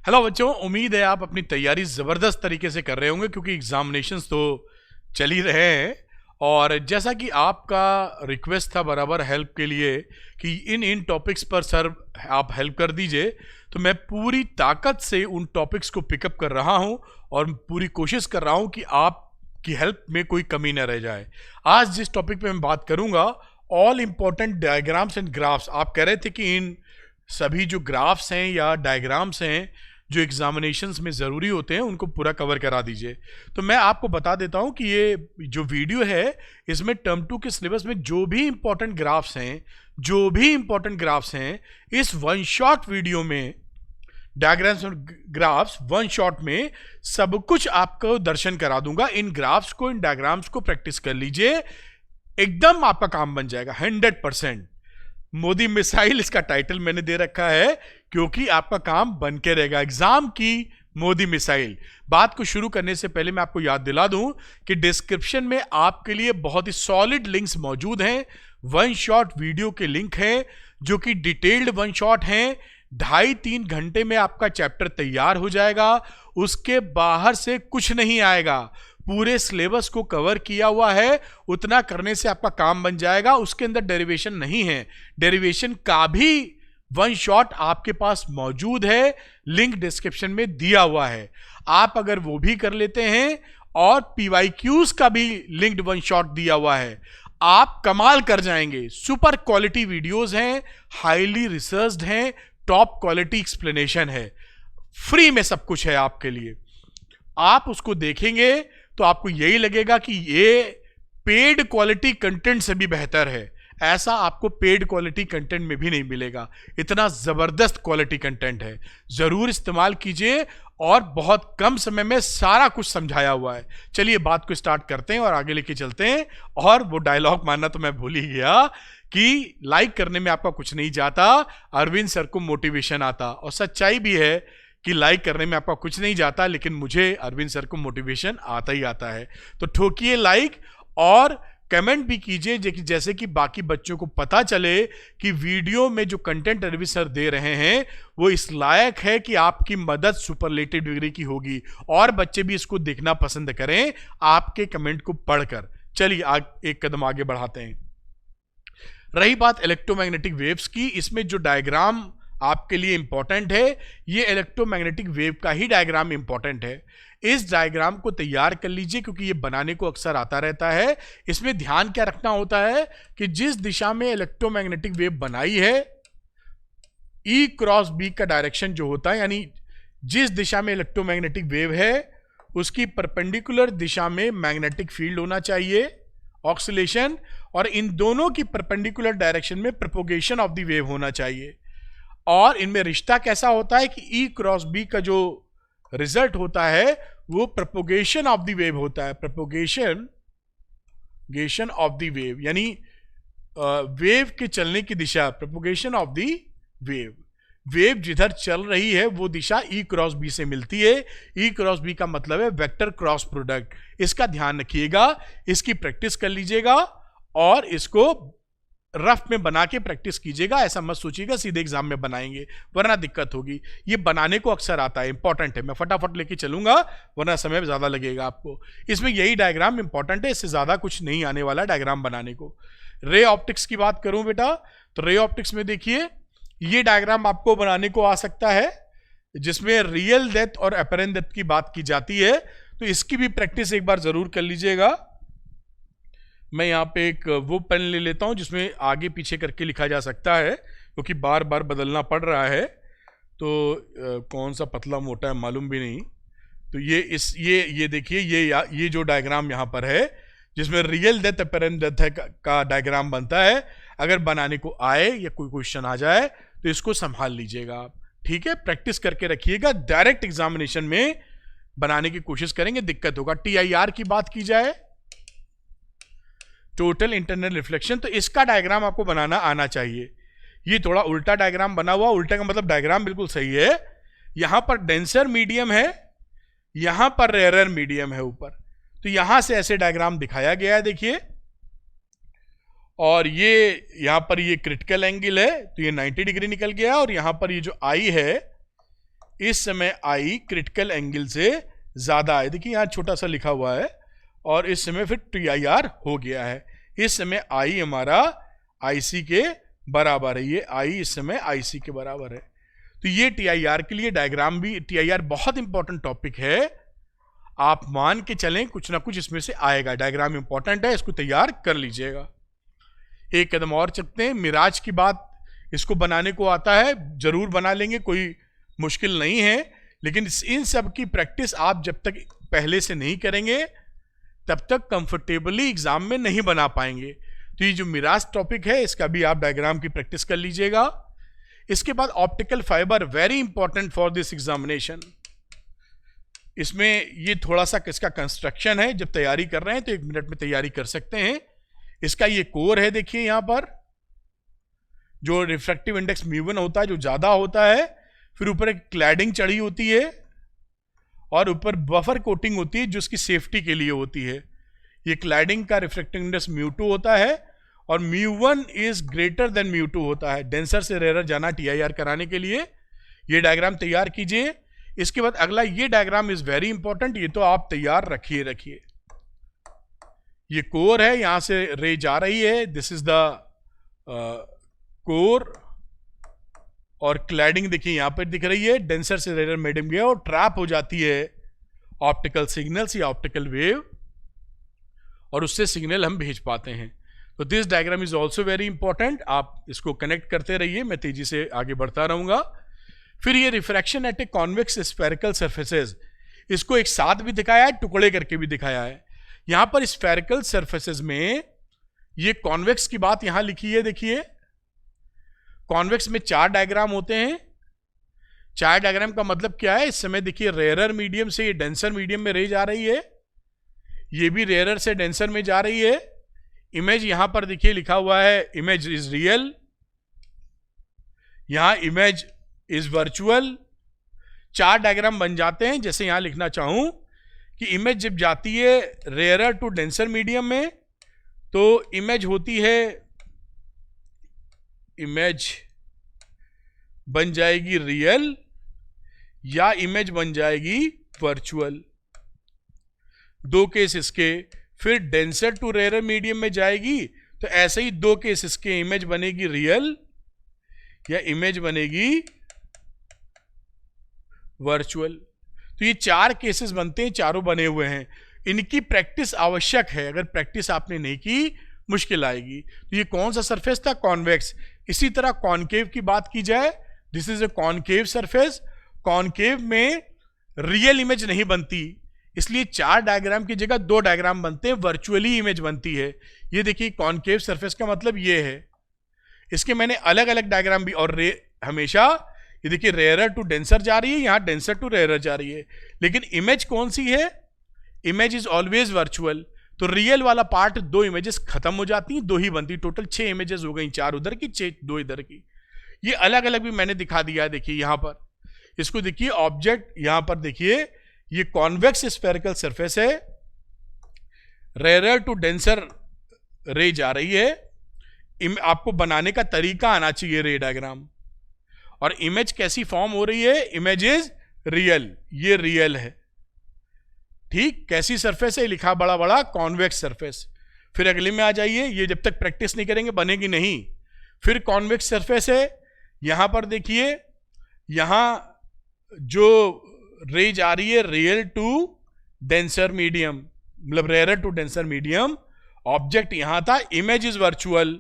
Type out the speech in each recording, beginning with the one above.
Hello बच्चों, उम्मीद है आप अपनी तैयारी ज़बरदस्त तरीके से कर रहे होंगे क्योंकि एग्जामिनेशंस तो चल ही रहे हैं। और जैसा कि आपका रिक्वेस्ट था बराबर हेल्प के लिए कि इन इन टॉपिक्स पर सर आप हेल्प कर दीजिए, तो मैं पूरी ताकत से उन टॉपिक्स को पिकअप कर रहा हूं और पूरी कोशिश कर रहा हूं कि आपकी हेल्प में कोई कमी न रह जाए। आज जिस टॉपिक पे मैं बात करूंगा, all important diagrams and graphs. आप कह रहे थे कि इन सभी जो ग्राफ्स हैं या डायग्राम्स हैं जो एग्जामिनेशंस में ज़रूरी होते हैं उनको पूरा कवर करा दीजिए। तो मैं आपको बता देता हूं कि ये जो वीडियो है इसमें टर्म 2 के सिलेबस में जो भी इंपॉर्टेंट ग्राफ्स हैं इस वन शॉट वीडियो में, डायग्राम्स और ग्राफ्स वन शॉट में सब कुछ आपको दर्शन करा दूंगा। इन ग्राफ्स को, इन डायग्राम्स को प्रैक्टिस कर लीजिए, एकदम आपका काम बन जाएगा 100%। मोदी मिसाइल इसका टाइटल मैंने दे रखा है क्योंकि आपका काम बन के रहेगा। एग्जाम की मोदी मिसाइल। बात को शुरू करने से पहले मैं आपको याद दिला दूं कि डिस्क्रिप्शन में आपके लिए बहुत ही सॉलिड लिंक्स मौजूद हैं। वन शॉट वीडियो के लिंक हैं जो कि डिटेल्ड वन शॉट हैं। 2.5-3 घंटे में आपका चैप्टर तैयार हो जाएगा, उसके बाहर से कुछ नहीं आएगा। पूरे सिलेबस को कवर किया हुआ है, उतना करने से आपका काम बन जाएगा। उसके अंदर डेरिवेशन नहीं है, डेरिवेशन का भी वन शॉट आपके पास मौजूद है, लिंक डिस्क्रिप्शन में दिया हुआ है। आप अगर वो भी कर लेते हैं और पीवाईक्यूज का भी लिंक्ड वन शॉट दिया हुआ है, आप कमाल कर जाएंगे। सुपर क्वालिटी वीडियोस हैं, हाईली रिसर्च्ड हैं, टॉप क्वालिटी एक्सप्लेनेशन है, फ्री में सब कुछ है आपके लिए। आप उसको देखेंगे तो आपको यही लगेगा कि ये पेड क्वालिटी कंटेंट से भी बेहतर है। ऐसा आपको पेड क्वालिटी कंटेंट में भी नहीं मिलेगा, इतना जबरदस्त क्वालिटी कंटेंट है। जरूर इस्तेमाल कीजिए और बहुत कम समय में सारा कुछ समझाया हुआ है। चलिए बात को स्टार्ट करते हैं और आगे लेके चलते हैं। और वो डायलॉग मानना तो मैं भूल ही गया कि लाइक करने में आपका कुछ नहीं जाता, अरविंद सर को मोटिवेशन आता। और सच्चाई भी है कि लाइक करने में आपका कुछ नहीं जाता, लेकिन मुझे अरविंद सर को मोटिवेशन आता ही आता है। तो ठोकिए लाइक और कमेंट भी कीजिए जैसे कि बाकी बच्चों को पता चले कि वीडियो में जो कंटेंट अरविंद सर दे रहे हैं वो इस लायक है कि आपकी मदद सुपरलेटिव डिग्री की होगी और बच्चे भी इसको देखना पसंद करें आपके कमेंट को पढ़कर। चलिए एक कदम आगे बढ़ाते हैं। रही बात इलेक्ट्रोमैग्नेटिक वेव्स की, इसमें जो डायग्राम आपके लिए इंपॉर्टेंट है, ये इलेक्ट्रोमैग्नेटिक वेव का ही डायग्राम इंपॉर्टेंट है। इस डायग्राम को तैयार कर लीजिए क्योंकि ये बनाने को अक्सर आता रहता है। इसमें ध्यान क्या रखना होता है कि जिस दिशा में इलेक्ट्रोमैग्नेटिक वेव बनाई है, E क्रॉस B का डायरेक्शन जो होता है, यानी जिस दिशा में इलेक्ट्रोमैग्नेटिक वेव है उसकी परपेंडिकुलर दिशा में मैग्नेटिक फील्ड होना चाहिए, ऑक्सीलेशन, और इन दोनों की परपेंडिकुलर डायरेक्शन में प्रोपोगेशन ऑफ द वेव होना चाहिए। और इनमें रिश्ता कैसा होता है कि E क्रॉस B का जो रिजल्ट होता है वो प्रोपोगेशन ऑफ द वेव होता है। प्रोपोगेशन ऑफ द वेव यानी वेव के चलने की दिशा, प्रोपोगेशन ऑफ द वेव जिधर चल रही है वो दिशा E क्रॉस B से मिलती है। E क्रॉस B का मतलब है वेक्टर क्रॉस प्रोडक्ट। इसका ध्यान रखिएगा, इसकी प्रैक्टिस कर लीजिएगा और इसको रफ में बना के प्रैक्टिस कीजिएगा। ऐसा मत सोचिएगा सीधे एग्जाम में बनाएंगे, वरना दिक्कत होगी। ये बनाने को अक्सर आता है, इंपॉर्टेंट है। मैं फटाफट लेके चलूंगा वरना समय ज्यादा लगेगा आपको। इसमें यही डायग्राम इंपॉर्टेंट है, इससे ज्यादा कुछ नहीं आने वाला डायग्राम बनाने को। रे ऑप्टिक्स की बात करूं बेटा, तो रे ऑप्टिक्स में देखिए ये डायग्राम आपको बनाने को आ सकता है जिसमें रियल डेप्थ और अपरेंट डेप्थ की बात की जाती है। तो इसकी भी प्रैक्टिस एक बार जरूर कर लीजिएगा। मैं यहाँ पे एक वो पेन ले लेता हूँ जिसमें आगे पीछे करके लिखा जा सकता है क्योंकि बार बार बदलना पड़ रहा है। तो कौन सा पतला मोटा है मालूम भी नहीं। तो ये देखिए ये जो डायग्राम यहाँ पर है जिसमें रियल डेप्थ अपरेंट डेप्थ का डायग्राम बनता है। अगर बनाने को आए या कोई क्वेश्चन आ जाए तो इसको संभाल लीजिएगा आप, ठीक है। प्रैक्टिस करके रखिएगा, डायरेक्ट एग्जामिनेशन में बनाने की कोशिश करेंगे, दिक्कत होगा। TIR की बात की जाए, टोटल इंटरनल रिफ्लेक्शन, तो इसका डायग्राम आपको बनाना आना चाहिए। ये थोड़ा उल्टा डायग्राम बना हुआ, उल्टा का मतलब डायग्राम बिल्कुल सही है। यहां पर डेंसर मीडियम है, यहां पर रेयरर मीडियम है ऊपर, तो यहां से ऐसे डायग्राम दिखाया गया है, देखिए। और ये यहां पर ये क्रिटिकल एंगल है तो ये 90 डिग्री निकल गया, और यहां पर ये जो आई है इस समय आई क्रिटिकल एंगल से ज्यादा है, देखिए यहां छोटा सा लिखा हुआ है, और इस समय फिर TIR हो गया है। इस समय आई हमारा IC के बराबर है, ये आई इस समय IC के बराबर है। तो ये TIR के लिए डायग्राम भी, TIR बहुत इंपॉर्टेंट टॉपिक है, आप मान के चलें कुछ ना कुछ इसमें से आएगा। डायग्राम इंपॉर्टेंट है, इसको तैयार कर लीजिएगा। एक कदम और चलते हैं, मिराज की बात, इसको बनाने को आता है, जरूर बना लेंगे, कोई मुश्किल नहीं है, लेकिन इन सब की प्रैक्टिस आप जब तक पहले से नहीं करेंगे तब तक कंफर्टेबली एग्जाम में नहीं बना पाएंगे। तो ये जो मिराज टॉपिक है इसका भी आप डायग्राम की प्रैक्टिस कर लीजिएगा। इसके बाद optical fibre, very important for this examination. इसमें ये थोड़ा सा इसका कंस्ट्रक्शन है, जब तैयारी कर रहे हैं तो 1 मिनट में तैयारी कर सकते हैं। इसका ये कोर है, देखिए यहां पर जो रिफ्रैक्टिव इंडेक्स μ1 होता है जो ज्यादा होता है, फिर ऊपर एक क्लैडिंग चढ़ी होती है और ऊपर बफर कोटिंग होती है जो उसकी सेफ्टी के लिए होती है। ये क्लैडिंग का रिफ्रैक्टिव इंडेक्स μ2 होता है और μ1 इज ग्रेटर देन μ2 होता है। डेंसर से रेयर जाना TIR कराने के लिए ये डायग्राम तैयार कीजिए। इसके बाद अगला ये डायग्राम इज वेरी इंपॉर्टेंट, ये तो आप तैयार रखिए। ये कोर है, यहां से रे जा रही है, दिस इज द कोर, और क्लैडिंग देखिए यहां पर दिख रही है, डेंसर से रेयर मीडियम गया और ट्रैप हो जाती है ऑप्टिकल सिग्नल्स या ऑप्टिकल वेव, और उससे सिग्नल हम भेज पाते हैं। तो this diagram is also very important, आप इसको कनेक्ट करते रहिए, मैं तेजी से आगे बढ़ता रहूंगा। फिर ये refraction at a convex spherical surfaces, इसको एक साथ भी दिखाया है, टुकड़े करके भी दिखाया है। यहां पर स्फेरिकल सर्फेसेस में ये कॉन्वेक्स की बात यहां लिखी है, देखिए कॉन्वेक्स में 4 डायग्राम होते हैं। 4 डायग्राम का मतलब क्या है, इस समय देखिए रेयरर मीडियम से ये डेंसर मीडियम में रे जा रही है, ये भी रेयरर से डेंसर में जा रही है। इमेज यहां पर देखिए लिखा हुआ है इमेज इज रियल, यहां इमेज इज वर्चुअल। 4 डायग्राम बन जाते हैं। जैसे यहां लिखना चाहूं कि इमेज जब जाती है रेयरर टू डेंसर मीडियम में तो इमेज होती है, इमेज बन जाएगी रियल या इमेज बन जाएगी वर्चुअल, 2 केस इसके। फिर डेंसर टू रेयर मीडियम में जाएगी तो ऐसे ही 2 केस इसके, इमेज बनेगी रियल या इमेज बनेगी वर्चुअल। तो ये 4 केसेस बनते हैं, चारों बने हुए हैं। इनकी प्रैक्टिस आवश्यक है, अगर प्रैक्टिस आपने नहीं की मुश्किल आएगी। तो ये कौन सा सरफेस था, कॉन्वेक्स। इसी तरह कॉनकेव की बात की जाए, this is a concave surface. Concave में रियल इमेज नहीं बनती, इसलिए 4 डायग्राम की जगह 2 डायग्राम बनते हैं, वर्चुअली इमेज बनती है। ये देखिए कॉनकेव सरफेस का मतलब ये है। इसके मैंने अलग अलग डायग्राम भी, और हमेशा ये देखिए रेयरर टू डेंसर जा रही है, यहां डेंसर टू रेयरर जा रही है, लेकिन इमेज कौन सी है, इमेज इज ऑलवेज वर्चुअल। तो रियल वाला पार्ट 2 इमेजेस खत्म हो जाती हैं, 2 ही बनती, टोटल 6 इमेजेस हो गई, 4 उधर की 2 इधर की। ये अलग अलग भी मैंने दिखा दिया है, देखिए यहां पर इसको देखिए ऑब्जेक्ट, यहां पर देखिए ये कॉन्वेक्स स्फेरिकल सरफेस है, रेयरर टू डेंसर रे जा रही है। आपको बनाने का तरीका आना चाहिए रे डायग्राम। और इमेज कैसी फॉर्म हो रही है, इमेज इज रियल, ये रियल है, ठीक। कैसी सरफेस है, लिखा बड़ा बड़ा कॉन्वेक्स सरफेस। फिर अगले में आ जाइए, ये जब तक प्रैक्टिस नहीं करेंगे बनेगी नहीं। फिर कॉन्वेक्स सरफेस है, यहां पर देखिए यहां जो रे जा रही है रियल टू डेंसर मीडियम, मतलब rarer to denser medium. Object यहां था, इमेज इज वर्चुअल,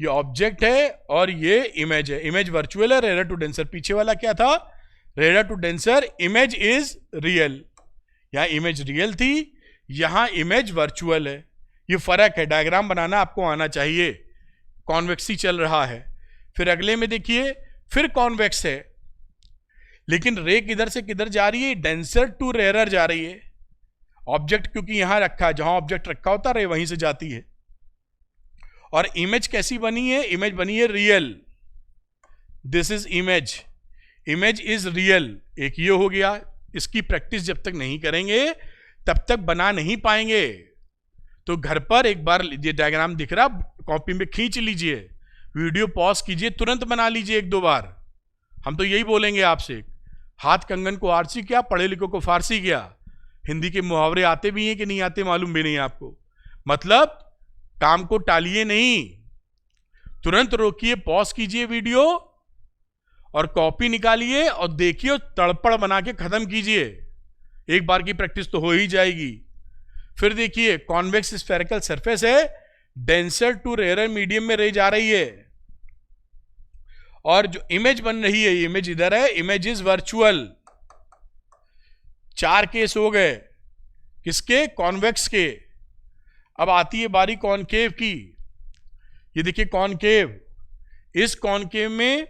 ये ऑब्जेक्ट है और ये इमेज है, इमेज वर्चुअल है, रेयर टू डेंसर। पीछे वाला क्या था, rarer to denser, image is real. यहां इमेज रियल थी, यहां इमेज वर्चुअल है। ये फर्क है, डायग्राम बनाना आपको आना चाहिए। कॉन्वेक्सी चल रहा है। फिर अगले में देखिए, फिर कॉन्वेक्स है, लेकिन रे किधर से किधर जा रही है, डेंसर टू रेयर जा रही है। ऑब्जेक्ट क्योंकि यहां रखा है, जहां ऑब्जेक्ट रखा होता रे वहीं से जाती है। और इमेज कैसी बनी है, इमेज बनी है real, this is image, image is real. एक ये हो गया। इसकी प्रैक्टिस जब तक नहीं करेंगे तब तक बना नहीं पाएंगे। तो घर पर एक बार ये डायग्राम दिख रहा, कॉपी में खींच लीजिए, वीडियो पॉज कीजिए, तुरंत बना लीजिए 1-2 बार। हम तो यही बोलेंगे आपसे, हाथ कंगन को आरसी क्या, पढ़े लिखो को फारसी क्या। हिंदी के मुहावरे आते भी हैं कि नहीं आते मालूम भी नहीं आपको। मतलब काम को टालिए नहीं, तुरंत रोकिए, पॉज कीजिए वीडियो और कॉपी निकालिए और देखिए और तड़पड़ बना के खत्म कीजिए। एक बार की प्रैक्टिस तो हो ही जाएगी। फिर देखिए, कॉन्वेक्स स्फेरिकल सरफेस है, डेंसर टू रेयर मीडियम में रे जा रही है, और जो इमेज बन रही है, इमेज इधर है, इमेज इज वर्चुअल। 4 केस हो गए, किसके, कॉन्वेक्स के। अब आती है बारी कॉनकेव की। ये देखिए कॉनकेव, इस कॉनकेव में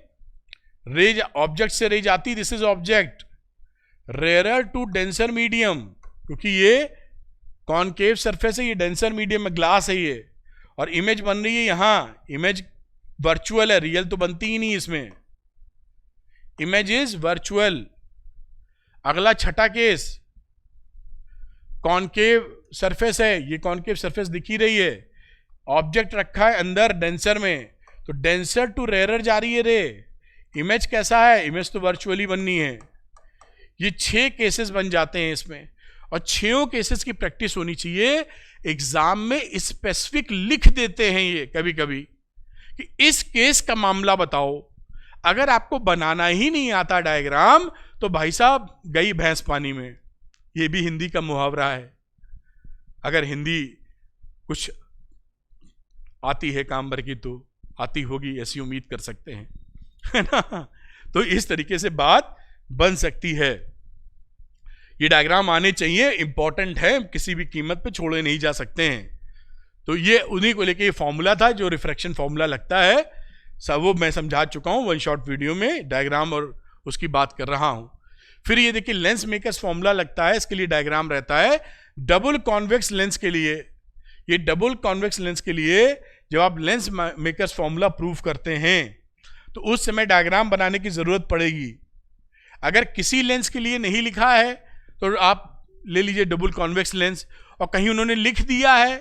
रेज ऑब्जेक्ट से रेज आती, this is object, rarer to denser medium, क्योंकि ये कॉनकेव सरफेस है, ये डेंसर मीडियम में ग्लास है ये, और इमेज बन रही है यहां, इमेज वर्चुअल है, रियल तो बनती ही नहीं इसमें, इमेज इज वर्चुअल। अगला छठा केस, कॉनकेव सरफेस है, ये कॉनकेव सरफेस दिख ही रही है, ऑब्जेक्ट रखा है अंदर डेंसर में, तो डेंसर टू रेयर जा रही है रे, इमेज कैसा है, इमेज तो वर्चुअली बननी है। ये 6 केसेस बन जाते हैं इसमें, और 6 केसेस की प्रैक्टिस होनी चाहिए। एग्जाम में स्पेसिफिक लिख देते हैं ये कभी कभी कि इस केस का मामला बताओ। अगर आपको बनाना ही नहीं आता डायग्राम तो भाई साहब गई भैंस पानी में, ये भी हिंदी का मुहावरा है। अगर हिंदी कुछ आती है काम भर की तो आती होगी, ऐसी उम्मीद कर सकते हैं, है ना। तो इस तरीके से बात बन सकती है। ये डायग्राम आने चाहिए, इंपॉर्टेंट है, किसी भी कीमत पे छोड़े नहीं जा सकते हैं। तो ये उन्हीं को लेके ये फॉर्मूला था जो रिफ्रैक्शन फॉर्मूला लगता है, सब वो मैं समझा चुका हूं वन शॉट वीडियो में, डायग्राम और उसकी बात कर रहा हूं। फिर ये देखिए लेंस मेकर्स फॉर्मूला लगता है, इसके लिए डायग्राम रहता है। डबल कॉन्वेक्स लेंस के लिए, ये डबल कॉन्वेक्स लेंस के लिए जब आप लेंस मेकर्स फॉर्मूला प्रूव करते हैं तो उस समय डायग्राम बनाने की जरूरत पड़ेगी। अगर किसी लेंस के लिए नहीं लिखा है तो आप ले लीजिए डबल कॉन्वेक्स लेंस, और कहीं उन्होंने लिख दिया है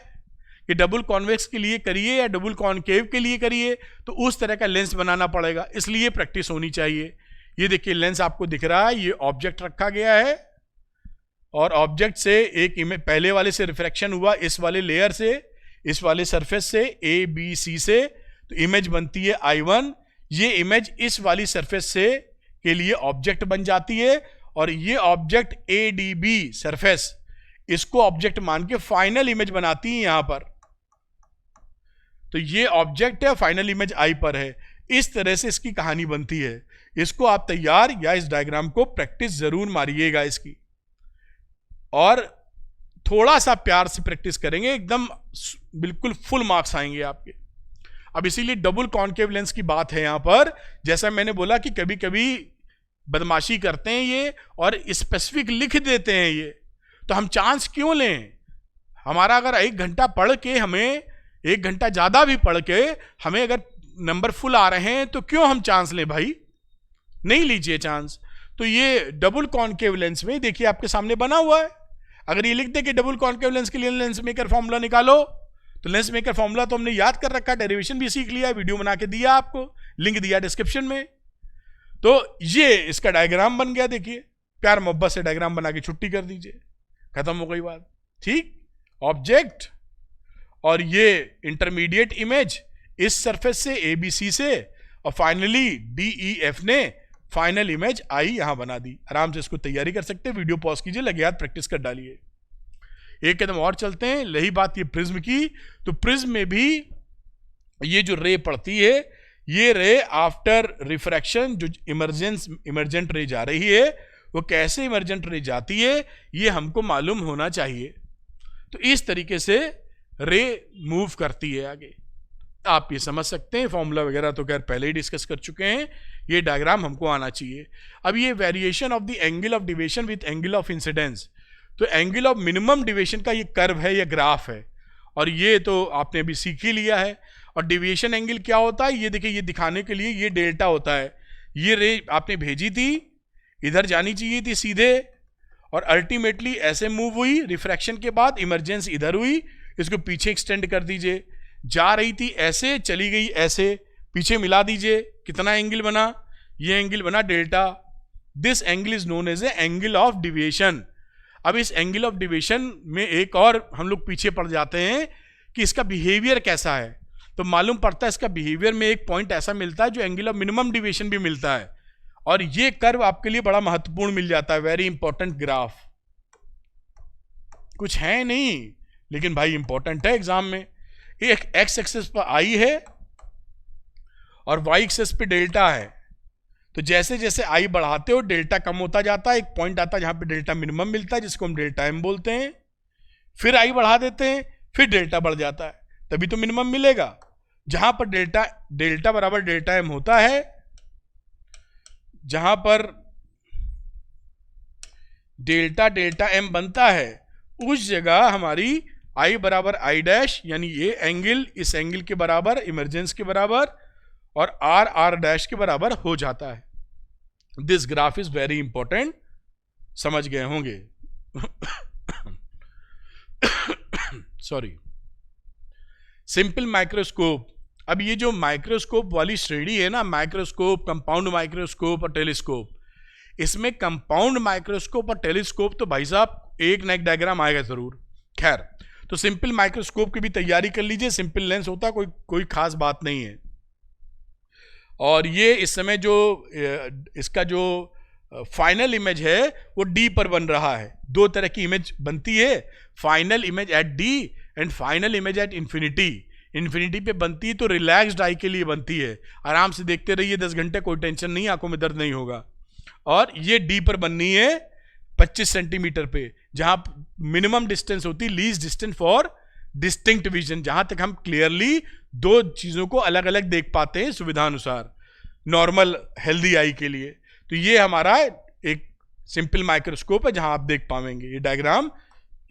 कि डबल कॉन्वेक्स के लिए करिए या डबल कॉनकेव के लिए करिए, तो उस तरह का लेंस बनाना पड़ेगा, इसलिए प्रैक्टिस होनी चाहिए। ये देखिए लेंस आपको दिख रहा है, ये ऑब्जेक्ट रखा गया है और ऑब्जेक्ट से एक इमेज, पहले वाले से रिफ्रैक्शन हुआ, इस वाले लेयर से, इस वाले सरफेस से, ए बी सी से, तो इमेज बनती है I1। ये इमेज इस वाली सरफेस से के लिए ऑब्जेक्ट बन जाती है, और ये ऑब्जेक्ट ADB सरफेस, इसको ऑब्जेक्ट मान के फाइनल इमेज बनाती है यहां पर। तो ये ऑब्जेक्ट है, फाइनल इमेज I पर है। इस तरह से इसकी कहानी बनती है। इसको आप तैयार या इस डायग्राम को प्रैक्टिस जरूर मारिएगा इसकी, और थोड़ा सा प्यार से प्रैक्टिस करेंगे, एकदम बिल्कुल फुल मार्क्स आएंगे आपके। अब इसीलिए डबल कॉनकेव लेंस की बात है यहां पर। जैसा मैंने बोला कि कभी कभी बदमाशी करते हैं ये और स्पेसिफिक लिख देते हैं ये, तो हम चांस क्यों लें। हमारा अगर 1 घंटा पढ़ के, हमें 1 घंटा ज्यादा भी पढ़ के हमें अगर नंबर फुल आ रहे हैं तो क्यों हम चांस लें भाई, नहीं लीजिए चांस। तो ये डबल कॉनकेव लेंस में देखिए आपके सामने बना हुआ है। अगर ये लिख दे कि डबल कॉनकेव लेंस के लिए लेंस मेकर फॉर्मूला निकालो, तो लेंस मेकर फॉर्मूला तो हमने याद कर रखा, डेरिवेशन भी सीख लिया, वीडियो बना के दिया आपको, लिंक दिया डिस्क्रिप्शन में। तो ये इसका डायग्राम बन गया, देखिए प्यार मोहब्बत से डायग्राम बना के छुट्टी कर दीजिए, खत्म हो गई बात। ठीक, ऑब्जेक्ट और ये इंटरमीडिएट इमेज इस सरफेस से ABC से, और फाइनली DEF ने फाइनल इमेज I यहां बना दी। आराम से इसको तैयारी कर सकते हैं, वीडियो पॉज कीजिए, लगे हाथ प्रैक्टिस कर डालिए। एक कदम और चलते हैं, रही बात ये प्रिज्म की, तो प्रिज्म में भी ये जो रे पड़ती है, ये रे आफ्टर रिफ्रैक्शन जो इमर्जेंट रे जा रही है, वो कैसे इमर्जेंट रे जाती है ये हमको मालूम होना चाहिए। तो इस तरीके से रे मूव करती है आगे, आप ये समझ सकते हैं। फॉर्मूला वगैरह तो खैर पहले ही डिस्कस कर चुके हैं, ये डायग्राम हमको आना चाहिए। अब ये variation of the angle of deviation with angle of incidence, तो एंगल ऑफ मिनिमम डिविएशन का ये कर्व है, ये ग्राफ है, और ये तो आपने अभी सीख ही लिया है। और डिविएशन एंगल क्या होता है, ये देखिए, ये दिखाने के लिए ये डेल्टा होता है। ये रे आपने भेजी थी, इधर जानी चाहिए थी सीधे, और अल्टीमेटली ऐसे मूव हुई, रिफ्रैक्शन के बाद इमरजेंस इधर हुई, इसको पीछे एक्सटेंड कर दीजिए, जा रही थी ऐसे, चली गई ऐसे, पीछे मिला दीजिए, कितना एंगल बना, ये एंगल बना delta, this angle is known as a angle of deviation. अब इस एंगल ऑफ डिविएशन में एक और हम लोग पीछे पड़ जाते हैं कि इसका बिहेवियर कैसा है। तो मालूम पड़ता है इसका बिहेवियर में एक पॉइंट ऐसा मिलता है जो एंगल ऑफ मिनिमम डिविएशन भी मिलता है, और ये कर्व आपके लिए बड़ा महत्वपूर्ण मिल जाता है, वेरी इंपॉर्टेंट ग्राफ। कुछ है नहीं लेकिन भाई इंपॉर्टेंट है एग्जाम में। एक एक्स एक्सिस पर आई है और वाई एक्सिस पे डेल्टा है, तो जैसे जैसे आई बढ़ाते हो डेल्टा कम होता जाता है, एक पॉइंट आता है जहां पे डेल्टा मिनिमम मिलता है जिसको हम डेल्टा एम बोलते हैं, फिर आई बढ़ा देते हैं, फिर डेल्टा बढ़ जाता है, तभी तो मिनिमम मिलेगा। जहां पर डेल्टा बराबर डेल्टा एम होता है, जहां पर डेल्टा एम बनता है, उस जगह हमारी आई बराबर आई डैश, यानी ये एंगल इस एंगल के बराबर, इमरजेंस के बराबर, और आर डैश के बराबर हो जाता है। This graph is very important, समझ गए होंगे। सॉरी। Simple microscope. अब ये जो माइक्रोस्कोप वाली श्रेणी है ना, माइक्रोस्कोप, कंपाउंड माइक्रोस्कोप और टेलीस्कोप, इसमें कंपाउंड माइक्रोस्कोप और टेलीस्कोप तो भाई साहब एक ना एक डायग्राम आएगा जरूर। खैर, तो सिंपल माइक्रोस्कोप की भी तैयारी कर लीजिए, सिंपल लेंस होता है, कोई खास बात नहीं है। और ये इस समय जो इसका जो फाइनल इमेज है वो डी पर बन रहा है। दो तरह की इमेज बनती है, final image at D and final image at infinity. Infinity पे बनती है तो रिलैक्स्ड आई के लिए बनती है, आराम से देखते रहिए 10 घंटे, कोई टेंशन नहीं, आंखों में दर्द नहीं होगा। और ये डी पर बननी है 25 सेंटीमीटर पे, जहां मिनिमम डिस्टेंस होती है least distance for distinct vision, जहां तक हम क्लियरली दो चीजों को अलग अलग देख पाते हैं सुविधानुसार, नॉर्मल हेल्दी आई के लिए। तो ये हमारा एक सिंपल माइक्रोस्कोप है जहां आप देख पाएंगे ये डायग्राम।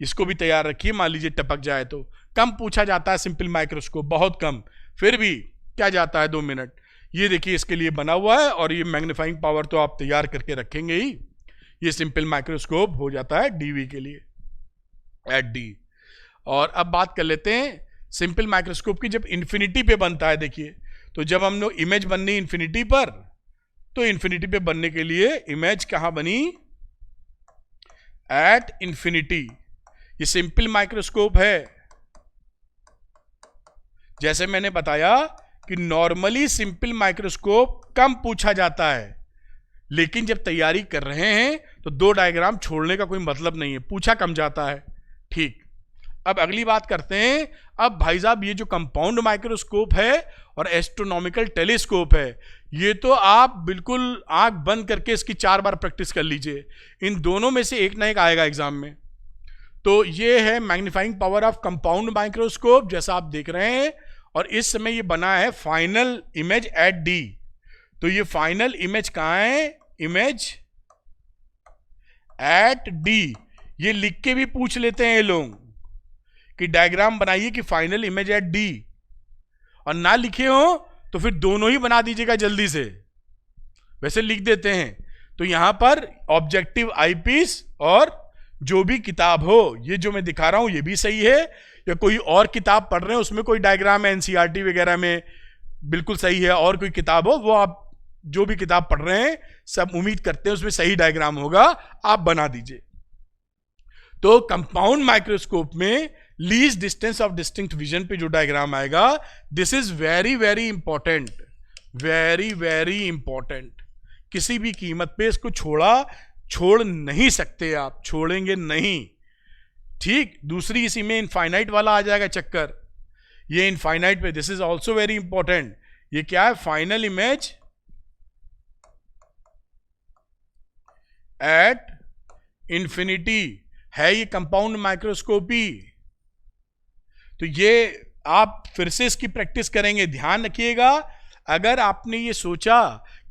इसको भी तैयार रखिए, मान लीजिए टपक जाए तो। कम पूछा जाता है सिंपल माइक्रोस्कोप, बहुत कम, फिर भी क्या जाता है 2 मिनट। ये देखिए इसके लिए बना हुआ है, और ये मैग्नीफाइंग पावर तो आप तैयार करके रखेंगे ही। ये सिंपल माइक्रोस्कोप हो जाता है डीवी के लिए, एट डी। और अब बात कर लेते हैं सिंपल माइक्रोस्कोप की, जब इन्फिनिटी पे बनता है। देखिए, तो जब हम लोग इमेज बननी इन्फिनिटी पर, तो इन्फिनिटी पे बनने के लिए इमेज कहां बनी, एट इन्फिनिटी। ये सिंपल माइक्रोस्कोप है। जैसे मैंने बताया कि नॉर्मली सिंपल माइक्रोस्कोप कम पूछा जाता है, लेकिन जब तैयारी कर रहे हैं तो 2 डायग्राम छोड़ने का कोई मतलब नहीं है, पूछा कम जाता है। ठीक, अब अगली बात करते हैं। अब भाई साहब ये जो कंपाउंड माइक्रोस्कोप है और एस्ट्रोनॉमिकल टेलीस्कोप है, ये तो आप बिल्कुल आंख बंद करके इसकी 4 बार प्रैक्टिस कर लीजिए, इन दोनों में से एक ना एक आएगा एग्जाम में। तो ये है magnifying power of compound microscope, जैसा आप देख रहे हैं, और इस समय ये बना है फाइनल इमेज एट डी। तो ये फाइनल इमेज कहां है, इमेज एट डी। ये लिख के भी पूछ लेते हैं ये लोग कि डायग्राम बनाइए कि फाइनल इमेज एट डी, और ना लिखे हो तो फिर दोनों ही बना दीजिएगा जल्दी से, वैसे लिख देते हैं। तो यहां पर ऑब्जेक्टिव आईपीस और जो भी किताब हो, ये जो मैं दिखा रहा हूं ये भी सही है, या कोई और किताब पढ़ रहे हैं उसमें कोई डायग्राम है एनसीईआरटी वगैरह में, बिल्कुल सही है। और कोई किताब हो, वो आप जो भी किताब पढ़ रहे हैं सब उम्मीद करते हैं उसमें सही डायग्राम होगा, आप बना दीजिए। तो कंपाउंड माइक्रोस्कोप में least distance of distinct vision पे जो डायग्राम आएगा, this is very very important, very very important. किसी भी कीमत पे इसको छोड़ नहीं सकते आप, छोड़ेंगे नहीं। ठीक, दूसरी इसी में इनफाइनाइट वाला आ जाएगा चक्कर, ये इनफाइनाइट पे, this is also very important. ये क्या है, फाइनल इमेज एट इंफिनिटी है, ये कंपाउंड माइक्रोस्कोपी। तो ये आप फिर से इसकी प्रैक्टिस करेंगे, ध्यान रखिएगा। अगर आपने ये सोचा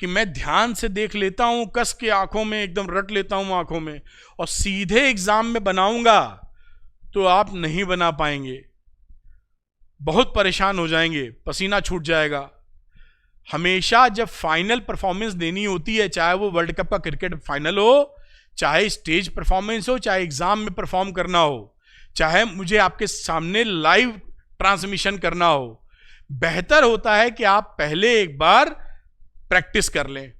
कि मैं ध्यान से देख लेता हूं, कस के आंखों में एकदम रट लेता हूं आंखों में, और सीधे एग्जाम में बनाऊंगा, तो आप नहीं बना पाएंगे, बहुत परेशान हो जाएंगे, पसीना छूट जाएगा। हमेशा जब फाइनल परफॉर्मेंस देनी होती है, चाहे वो वर्ल्ड कप का क्रिकेट फाइनल हो, चाहे स्टेज परफॉर्मेंस हो, चाहे एग्जाम में परफॉर्म करना हो, चाहे मुझे आपके सामने लाइव ट्रांसमिशन करना हो, बेहतर होता है कि आप पहले एक बार प्रैक्टिस कर लें।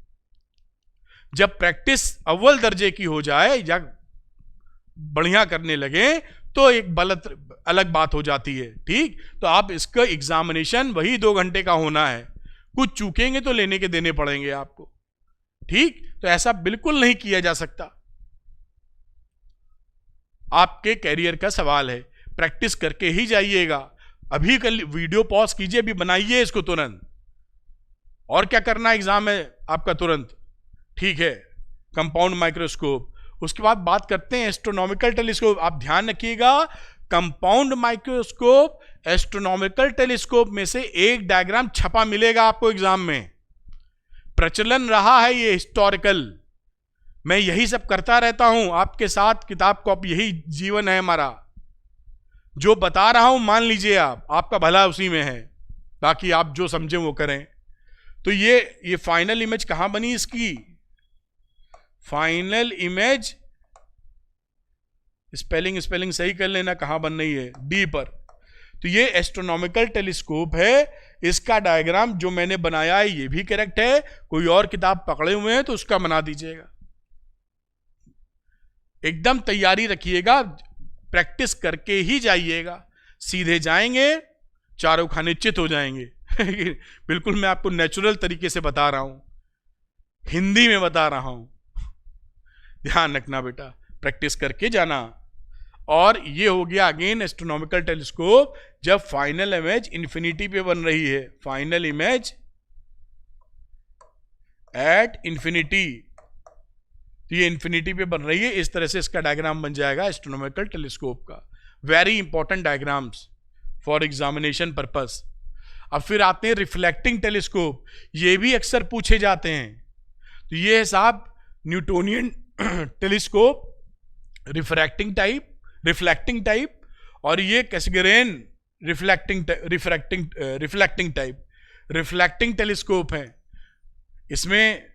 जब प्रैक्टिस अव्वल दर्जे की हो जाए या बढ़िया करने लगे तो एक अलग बात हो जाती है। ठीक, तो आप इसका एग्जामिनेशन वही 2 घंटे का होना है, कुछ चूकेंगे तो लेने के देने पड़ेंगे आपको। ठीक, तो ऐसा बिल्कुल नहीं किया जा सकता। आपके कैरियर का सवाल है, प्रैक्टिस करके ही जाइएगा। अभी कल वीडियो पॉज कीजिए, अभी बनाइए इसको तुरंत। और क्या करना एग्जाम है आपका तुरंत। ठीक है, कंपाउंड माइक्रोस्कोप। उसके बाद बात करते हैं एस्ट्रोनॉमिकल टेलीस्कोप। आप ध्यान रखिएगा, कंपाउंड माइक्रोस्कोप, एस्ट्रोनॉमिकल टेलीस्कोप में से एक डायग्राम छपा मिलेगा आपको एग्जाम में। प्रचलन रहा है ये हिस्टोरिकल, मैं यही सब करता रहता हूं आपके साथ, किताब कॉपी, यही जीवन है हमारा। जो बता रहा हूं मान लीजिए आप, आपका भला उसी में है, बाकी आप जो समझे वो करें। तो ये फाइनल इमेज कहां बनी इसकी? फाइनल इमेज, स्पेलिंग सही कर लेना, कहां बन रही है? डी पर। तो ये एस्ट्रोनॉमिकल टेलीस्कोप है, इसका डायग्राम जो मैंने बनाया है ये भी करेक्ट है। कोई और किताब पकड़े हुए हैं तो उसका बना दीजिएगा। एकदम तैयारी रखिएगा, प्रैक्टिस करके ही जाइएगा। सीधे जाएंगे चारों खाने चित हो जाएंगे। बिल्कुल मैं आपको नेचुरल तरीके से बता रहा हूं, हिंदी में बता रहा हूं। ध्यान रखना बेटा, प्रैक्टिस करके जाना। और ये हो गया अगेन एस्ट्रोनॉमिकल टेलीस्कोप, जब फाइनल इमेज इंफिनिटी पे बन रही है। फाइनल इमेज एट इंफिनिटी, तो ये इंफिनिटी पे बन रही है। इस तरह से इसका डायग्राम बन जाएगा एस्ट्रोनॉमिकल टेलीस्कोप का। Very important diagrams for examination purpose. अब फिर आते हैं रिफ्लेक्टिंग टेलीस्कोप, ये भी अक्सर पूछे जाते हैं। तो ये है साहब न्यूटोनियन टेलीस्कोप, रिफ्रैक्टिंग टाइप, और ये Cassegrain reflecting type. Reflecting telescope है, इसमें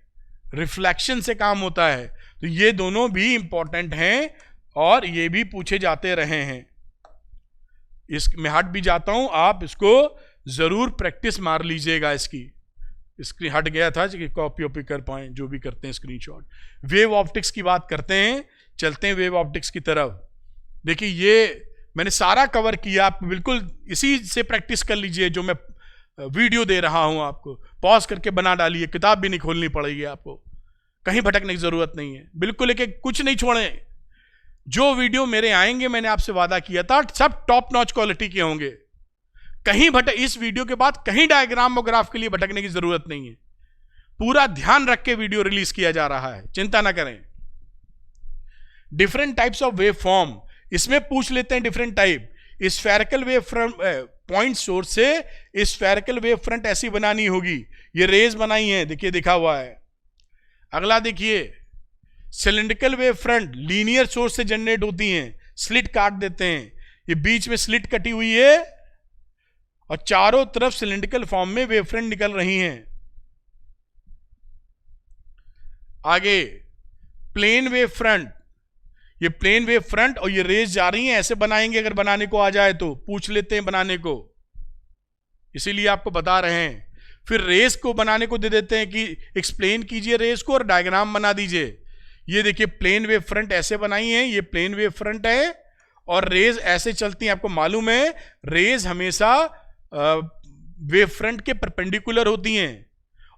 रिफ्लेक्शन से काम होता है। तो ये दोनों भी इंपॉर्टेंट हैं और ये भी पूछे जाते रहे हैं। मैं हट भी जाता हूं, आप इसको जरूर प्रैक्टिस मार लीजिएगा। इसकी हट गया था कि कॉपी कर पाए, जो भी करते हैं स्क्रीनशॉट। वेव ऑप्टिक्स की बात करते हैं, चलते हैं वेव ऑप्टिक्स की तरफ। देखिए ये मैंने सारा कवर किया, आप बिल्कुल इसी से प्रैक्टिस कर लीजिए। जो मैं वीडियो दे रहा हूं आपको, पॉज करके बना डालिए, किताब भी नहीं खोलनी पड़ेगी आपको, कहीं भटकने की जरूरत नहीं है। बिल्कुल एक कुछ नहीं छोड़ें। जो वीडियो मेरे आएंगे, मैंने आपसे वादा किया था, सब टॉप नॉच क्वालिटी के होंगे। कहीं इस वीडियो के बाद कहीं डायग्राम और ग्राफ के लिए भटकने की जरूरत नहीं है। पूरा ध्यान रख के वीडियो रिलीज किया जा रहा है, चिंता ना करें। Different types of wave form, इसमें पूछ लेते हैं different type. Spherical wave front, point source से स्फेरिकल वेव फ्रंट ऐसी बनानी होगी। ये रेज बनाई है, देखिए दिखा हुआ है। अगला देखिए cylindrical wave front, linear source से जनरेट होती हैं, स्लिट काट देते हैं। ये बीच में स्लिट कटी हुई है और चारों तरफ सिलिंड्रिकल फॉर्म में वेव फ्रंट निकल रही हैं। आगे प्लेन वेव फ्रंट, ये प्लेन वेव फ्रंट और ये रेज जा रही हैं, ऐसे बनाएंगे। अगर बनाने को आ जाए तो पूछ लेते हैं बनाने को, इसीलिए आपको बता रहे हैं। फिर रेस को बनाने को दे देते हैं कि एक्सप्लेन कीजिए रेस को और डायग्राम बना दीजिए। ये देखिए प्लेन वेव फ्रंट ऐसे बनाई है, ये प्लेन वेव फ्रंट है और रेज ऐसे चलती हैं। आपको मालूम है रेज हमेशा वेव फ्रंट के परपेंडिकुलर होती हैं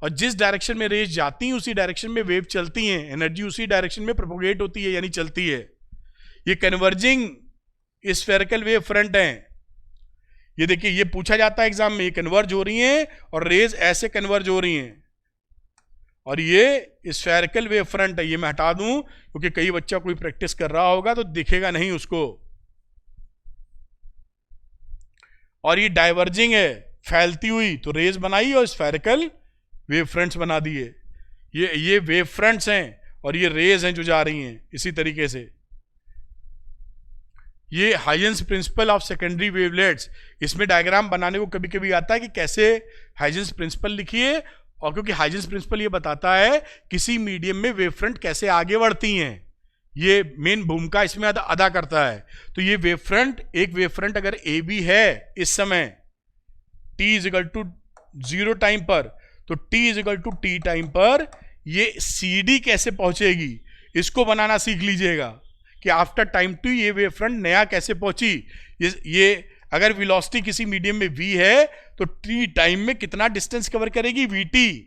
और जिस डायरेक्शन में रेज जाती हैं उसी डायरेक्शन में वेव चलती हैं, एनर्जी उसी डायरेक्शन में प्रोपोगेट होती है, यानी चलती है। ये कन्वर्जिंग स्फेरिकल वेव फ्रंट है। ये देखिए, ये पूछा जाता है एग्जाम में, ये कन्वर्ज हो रही हैं और रेज ऐसे कन्वर्ज हो रही हैं। और ये स्फेरिकल वेव फ्रंट है, ये मैं हटा दूं क्योंकि कई बच्चा कोई प्रैक्टिस कर रहा होगा तो दिखेगा नहीं उसको। और ये डाइवर्जिंग है, फैलती हुई, तो रेज बनाई और स्फेरिकल वेव फ्रंट्स बना दिए। ये वेव फ्रंट्स हैं और ये रेज हैं जो जा रही हैं। इसी तरीके से ये Huygens principle of secondary wavelets, इसमें डायग्राम बनाने को कभी कभी आता है कि कैसे हाइजेंस प्रिंसिपल लिखिए, और क्योंकि हाइजेंस प्रिंसिपल ये बताता है किसी मीडियम में वेव फ्रंट कैसे आगे बढ़ती हैं, ये मेन भूमिका इसमें अदा करता है। तो ये वेव फ्रंट, एक वेव फ्रंट अगर ए बी है इस समय t = 0 टाइम पर, तो t = t टाइम पर ये CD कैसे पहुंचेगी इसको बनाना सीख लीजिएगा कि आफ्टर टाइम टू ये वेव फ्रंट नया कैसे पहुंची। ये अगर वेलोसिटी किसी मीडियम में v है तो t टाइम में कितना डिस्टेंस कवर करेगी, vt।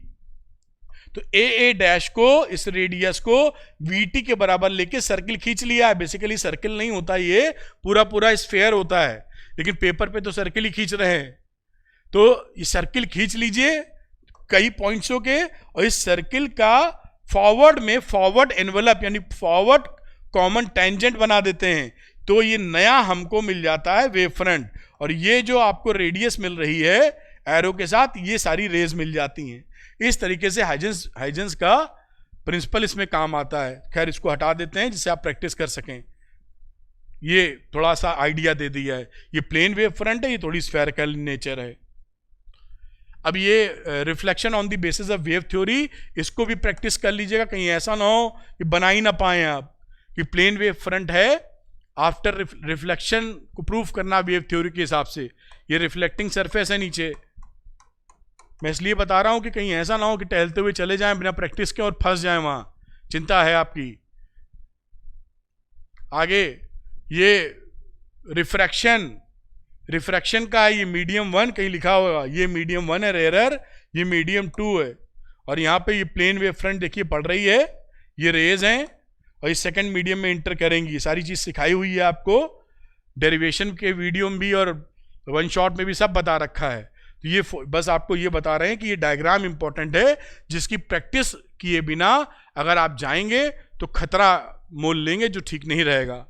तो a डैश को, इस रेडियस को vt के बराबर लेके सर्किल खींच लिया है। बेसिकली सर्किल नहीं होता, ये पूरा पूरा स्फीयर होता है, लेकिन पेपर पे तो सर्किल ही खींच रहे हैं। तो ये सर्किल खींच लीजिए कई पॉइंट्सों के, और इस सर्किल का फॉरवर्ड में फॉरवर्ड एनवलप यानी फॉरवर्ड कॉमन टेंजेंट बना देते हैं, तो ये नया हमको मिल जाता है वेव फ्रंट। और ये जो आपको रेडियस मिल रही है एरो के साथ, ये सारी रेज मिल जाती हैं। इस तरीके से हाइजेंस का प्रिंसिपल इसमें काम आता है। खैर इसको हटा देते हैं जिससे आप प्रैक्टिस कर सकें। ये थोड़ा सा आइडिया दे दिया है। ये प्लेन वेव फ्रंट है, ये थोड़ी स्फेरिकल नेचर है। अब ये reflection on the basis of wave theory, इसको भी प्रैक्टिस कर लीजिएगा, कहीं ऐसा ना हो कि बना ही ना पाए आप कि प्लेन वेव फ्रंट है, आफ्टर रिफ्लेक्शन को प्रूफ करना वेव थ्योरी के हिसाब से। ये रिफ्लेक्टिंग सरफेस है नीचे, मैं इसलिए बता रहा हूं कि कहीं ऐसा ना हो कि टहलते हुए चले जाएं बिना प्रैक्टिस के और फंस जाएं, वहां चिंता है आपकी। आगे ये रिफ्रैक्शन का है, ये मीडियम 1 कहीं लिखा होगा, ये मीडियम 1 है रेयर, ये मीडियम 2 है। और यहाँ पे ये प्लेन वेव फ्रंट देखिए पड़ रही है, ये रेज हैं और ये सेकंड मीडियम में इंटर करेंगी। सारी चीज सिखाई हुई है आपको, डेरिवेशन के वीडियो में भी और वन शॉट में भी सब बता रखा है। तो ये बस आपको ये बता रहे हैं कि ये डायग्राम इंपॉर्टेंट है, जिसकी प्रैक्टिस किए बिना अगर आप जाएंगे तो खतरा मोल लेंगे, जो ठीक नहीं रहेगा।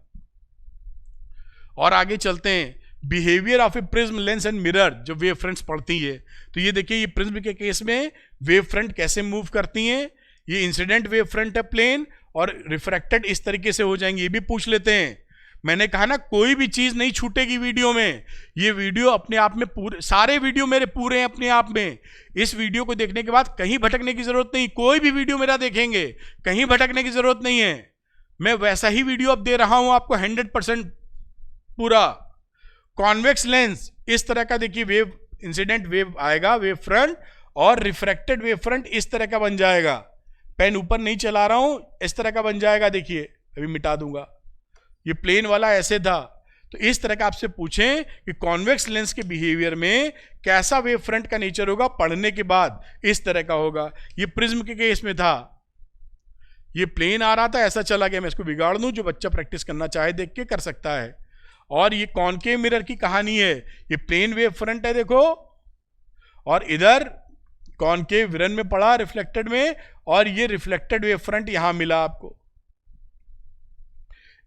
और आगे चलते हैं, behaviour of A prism lens and mirror जो वेव फ्रंट्स पढ़ती है। तो ये देखिए, ये प्रिज्म के केस में वेव फ्रंट कैसे मूव करती हैं। ये इंसिडेंट वेव फ्रंट है प्लेन, और रिफ्रैक्टेड इस तरीके से हो जाएंगे, ये भी पूछ लेते हैं। मैंने कहा ना, कोई भी चीज नहीं छूटेगी वीडियो में। ये वीडियो अपने आप में पूरे, सारे वीडियो मेरे पूरे हैं अपने आप में। इस वीडियो को देखने के बाद कहीं भटकने की जरूरत नहीं। कोई भी वीडियो मेरा देखेंगे कहीं भटकने की जरूरत नहीं है। मैं वैसा ही वीडियो अब दे रहा हूं आपको 100% पूरा। कॉन्वेक्स लेंस इस तरह का देखिए, वेव इंसिडेंट वेव आएगा वेव फ्रंट, और रिफ्रैक्टेड वेव फ्रंट इस तरह का बन जाएगा। पेन ऊपर नहीं चला रहा हूं, इस तरह का बन जाएगा। देखिए अभी मिटा दूंगा, ये प्लेन वाला ऐसे था। तो इस तरह का आपसे पूछें कि कॉन्वेक्स लेंस के बिहेवियर में कैसा वेव फ्रंट का नेचर होगा, पढ़ने के बाद इस तरह का होगा। ये प्रिज्म के केस में था, ये प्लेन आ रहा था, ऐसा चला गया। मैं इसको बिगाड़ दूं, जो बच्चा प्रैक्टिस करना चाहे देख के कर सकता है। और ये कॉनकेव मिरर की कहानी है, ये प्लेन वेव फ्रंट है देखो, और इधर कॉनकेव मिरर में पड़ा रिफ्लेक्टेड में, और ये रिफ्लेक्टेड वेव फ्रंट यहां मिला आपको।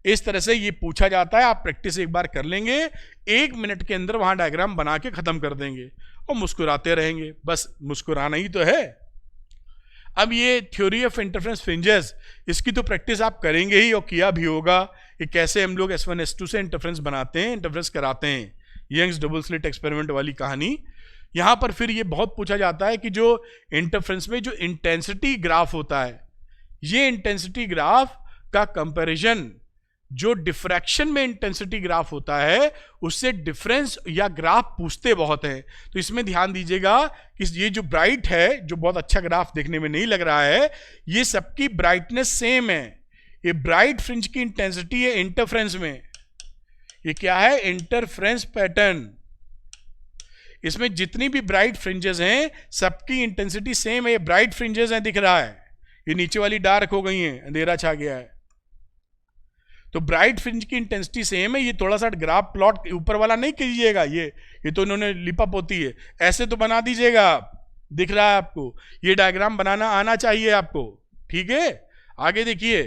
इस तरह से ये पूछा जाता है। आप प्रैक्टिस एक बार कर लेंगे, 1 मिनट के अंदर वहां डायग्राम बना के खत्म कर देंगे और मुस्कुराते रहेंगे। बस मुस्कुराना ही तो है। अब ये थ्योरी ऑफ इंटरफेरेंस फ्रिंजेस, इसकी तो प्रैक्टिस आप करेंगे ही और किया भी होगा कि कैसे हम लोग S1 S2 से इंटरफेरेंस बनाते हैं, इंटरफेरेंस कराते हैं। यंग्स डबल स्लिट एक्सपेरिमेंट वाली कहानी। यहां पर फिर ये बहुत पूछा जाता है कि जो इंटरफेरेंस में जो इंटेंसिटी ग्राफ होता है, ये इंटेंसिटी ग्राफ का कंपैरिजन जो डिफ्रैक्शन में इंटेंसिटी ग्राफ होता है उससे डिफरेंस या ग्राफ पूछते बहुत हैं। तो इसमें ध्यान दीजिएगा कि ये जो ब्राइट है, जो बहुत अच्छा ग्राफ देखने में नहीं लग रहा है, ये सबकी ब्राइटनेस सेम है। ये ब्राइट फ्रिंज की इंटेंसिटी है इंटरफ्रेंस में। ये क्या है? Interference pattern. इसमें जितनी भी ब्राइट फ्रिंजेस हैं सबकी इंटेंसिटी सेम है। ये ब्राइट फ्रिंजेस हैं, दिख रहा है। ये नीचे वाली डार्क हो गई हैं, अंधेरा छा गया है। तो ब्राइट फ्रिंज की इंटेंसिटी सेम है। ये थोड़ा सा ग्राफ प्लॉट ऊपर वाला नहीं कीजिएगा, ये तो इन्होंने लिपअप होती है, ऐसे तो बना दीजिएगा आप। दिख रहा है आपको? ये डायग्राम बनाना आना चाहिए आपको, ठीक है। आगे देखिए,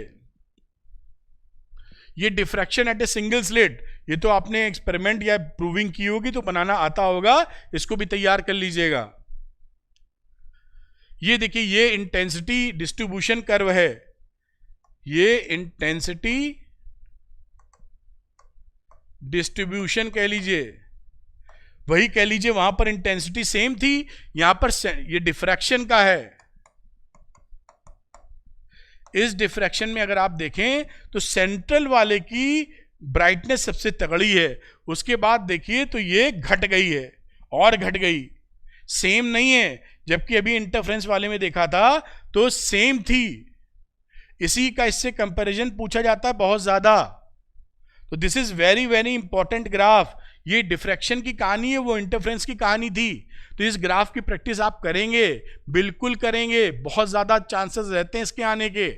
ये diffraction at a single slit, ये तो आपने एक्सपेरिमेंट या प्रूविंग की होगी तो बनाना आता होगा, इसको भी तैयार कर लीजिएगा। ये देखिए, ये इंटेंसिटी डिस्ट्रीब्यूशन कर्व है। ये इंटेंसिटी डिस्ट्रीब्यूशन कह लीजिए, वही कह लीजिए। वहां पर इंटेंसिटी सेम थी, यहां पर ये डिफ्रैक्शन का है। इस डिफ्रैक्शन में अगर आप देखें तो सेंट्रल वाले की ब्राइटनेस सबसे तगड़ी है, उसके बाद देखिए तो ये घट गई है और घट गई, सेम नहीं है। जबकि अभी इंटरफ्रेंस वाले में देखा था तो सेम थी। इसी का इससे कंपैरिजन पूछा जाता है बहुत ज्यादा। तो this is very very important graph. ये डिफ्रैक्शन की कहानी है, वो इंटरफ्रेंस की कहानी थी। तो इस ग्राफ की प्रैक्टिस आप करेंगे, बिल्कुल करेंगे, बहुत ज्यादा चांसेस रहते हैं इसके आने के।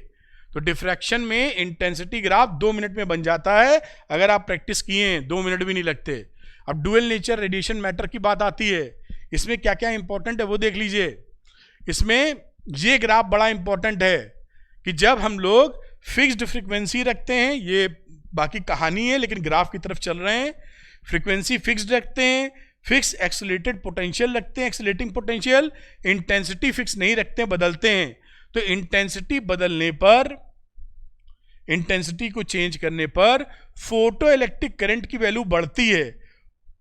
तो डिफ्रैक्शन में इंटेंसिटी ग्राफ 2 मिनट में बन जाता है अगर आप प्रैक्टिस किए, 2 मिनट भी नहीं लगते। अब डुअल नेचर रेडिएशन मैटर की बात आती है, इसमें क्या क्या इंपॉर्टेंट है वो देख लीजिए। इसमें ये ग्राफ बड़ा इंपॉर्टेंट है कि जब हम लोग फिक्स्ड फ्रीक्वेंसी रखते हैं, ये बाकी कहानी है लेकिन ग्राफ की तरफ चल रहे हैं, फ्रीक्वेंसी फिक्स्ड रखते हैं, फिक्स एक्सेलरेटेड पोटेंशियल रखते हैं, एक्सेलरेटिंग पोटेंशियल, इंटेंसिटी फिक्स नहीं रखते हैं, बदलते हैं। तो इंटेंसिटी बदलने पर, इंटेंसिटी को चेंज करने पर फोटो इलेक्ट्रिक करंट की वैल्यू बढ़ती है।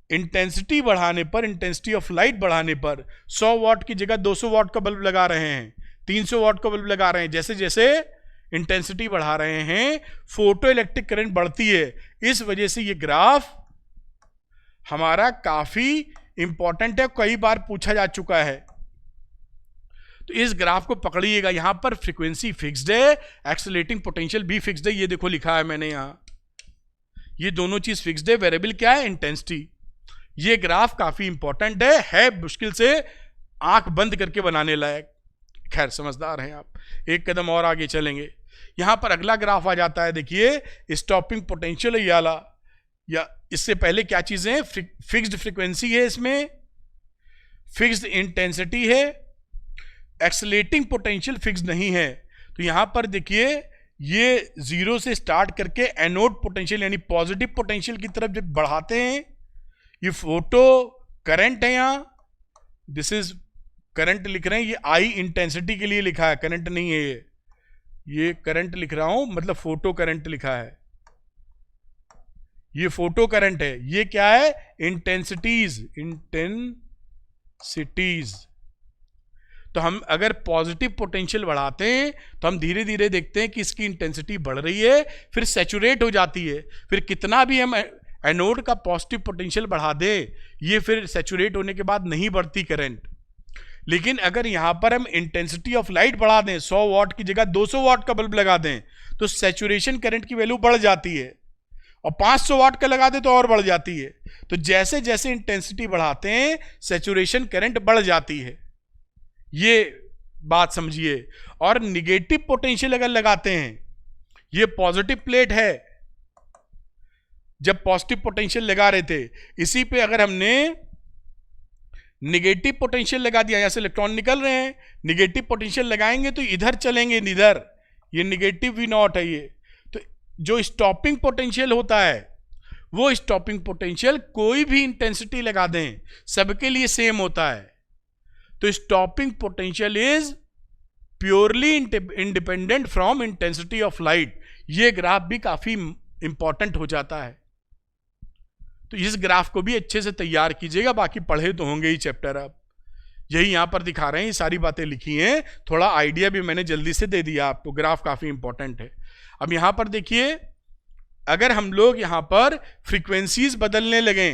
इंटेंसिटी बढ़ाने पर, इंटेंसिटी ऑफ लाइट बढ़ाने पर 100 वाट की जगह 200 वाट का बल्ब लगा रहे हैं, 300 वाट का बल्ब लगा रहे हैं, जैसे जैसे इंटेंसिटी बढ़ा रहे हैं फोटो इलेक्ट्रिक करंट बढ़ती है। इस वजह से ये ग्राफ हमारा काफी इंपॉर्टेंट है, कई बार पूछा जा चुका है। तो इस ग्राफ को पकड़िएगा, यहां पर फ्रीक्वेंसी फिक्स्ड है, एक्सेलरेटिंग पोटेंशियल भी फिक्स्ड है, ये देखो लिखा है मैंने यहां, ये दोनों चीज फिक्स्ड है। वेरिएबल क्या है? इंटेंसिटी। ये ग्राफ काफी इंपॉर्टेंट है मुश्किल से आंख बंद करके बनाने लायक। खैर समझदार हैं आप, एक कदम और आगे चलेंगे। यहां पर अगला ग्राफ आ जाता है, देखिए स्टॉपिंग पोटेंशियल है ये वाला, या इससे पहले क्या चीजें हैं? फिक्स्ड फ्रीक्वेंसी है, इसमें फिक्स्ड इंटेंसिटी है, एक्सेलरेटिंग पोटेंशियल फिक्स नहीं है। तो यहां पर देखिए ये 0 से स्टार्ट करके एनोड पोटेंशियल यानी पॉजिटिव पोटेंशियल की तरफ जब बढ़ाते हैं, ये फोटो करंट है, यहां दिस इज करंट लिख रहे हैं, ये आई इंटेंसिटी के लिए लिखा है, करंट नहीं है ये करंट लिख रहा हूं, मतलब फोटो करंट लिखा है, ये फोटो करंट है। ये क्या है? Intensities, intensities. तो हम अगर पॉजिटिव पोटेंशियल बढ़ाते हैं तो हम धीरे धीरे देखते हैं कि इसकी इंटेंसिटी बढ़ रही है, फिर सैचुरेट हो जाती है। फिर कितना भी हम एनोड का पॉजिटिव पोटेंशियल बढ़ा दें, ये फिर सैचुरेट होने के बाद नहीं बढ़ती करंट। लेकिन अगर यहां पर हम इंटेंसिटी ऑफ लाइट बढ़ा दें, 100 वाट की जगह 200 वाट का बल्ब लगा दें, तो सैचुरेशन करंट की वैल्यू बढ़ जाती है, और 500 वाट का लगा दें तो और बढ़ जाती है। तो जैसे जैसे इंटेंसिटी बढ़ाते हैं सैचुरेशन करंट बढ़ जाती है, ये बात समझिए। और निगेटिव पोटेंशियल अगर लगाते हैं, ये पॉजिटिव प्लेट है, जब पॉजिटिव पोटेंशियल लगा रहे थे, इसी पे अगर हमने निगेटिव पोटेंशियल लगा दिया, यहां से इलेक्ट्रॉन निकल रहे हैं, निगेटिव पोटेंशियल लगाएंगे तो इधर चलेंगे, इधर, ये निगेटिव V0 है ये। तो जो स्टॉपिंग पोटेंशियल होता है, वो स्टॉपिंग पोटेंशियल कोई भी इंटेंसिटी लगा दें सबके लिए सेम होता है। तो stopping potential is purely independent from intensity of light. ये ग्राफ भी काफी इंपॉर्टेंट हो जाता है। तो इस ग्राफ को भी अच्छे से तैयार कीजिएगा, बाकी पढ़े तो होंगे ही चैप्टर। अब यही यहां पर दिखा रहे हैं, ये सारी बातें लिखी हैं, थोड़ा आइडिया भी मैंने जल्दी से दे दिया आपको। ग्राफ काफी इंपॉर्टेंट है। अब यहां पर देखिए, अगर हम लोग यहां पर फ्रीक्वेंसीज बदलने लगे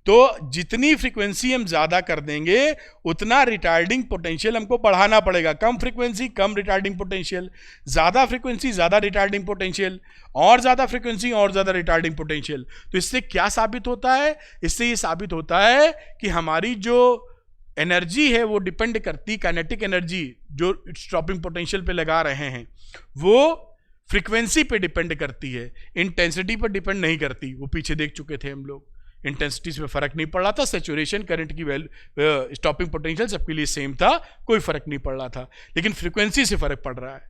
तो जितनी फ्रीक्वेंसी हम ज्यादा कर देंगे उतना रिटार्डिंग पोटेंशियल हमको बढ़ाना पड़ेगा। कम फ्रीक्वेंसी कम रिटार्डिंग पोटेंशियल, ज्यादा फ्रीक्वेंसी ज्यादा रिटार्डिंग पोटेंशियल, और ज्यादा फ्रीक्वेंसी और ज्यादा रिटार्डिंग पोटेंशियल। तो इससे क्या साबित होता है? इससे ये साबित होता है कि हमारी जो एनर्जी है वो डिपेंड करती, काइनेटिक एनर्जी जो स्टॉपिंग पोटेंशियल पे लगा रहे हैं वो फ्रीक्वेंसी पे डिपेंड करती है, इंटेंसिटी पर डिपेंड नहीं करती। वो पीछे देख चुके थे हम लोग, इंटेंसिटी में फर्क नहीं पड़ रहा था, सैचुरेशन करंट की वैल्यू, स्टॉपिंग पोटेंशियल सबके लिए सेम था, कोई फर्क नहीं पड़ रहा था। लेकिन फ्रीक्वेंसी से फर्क पड़ रहा है,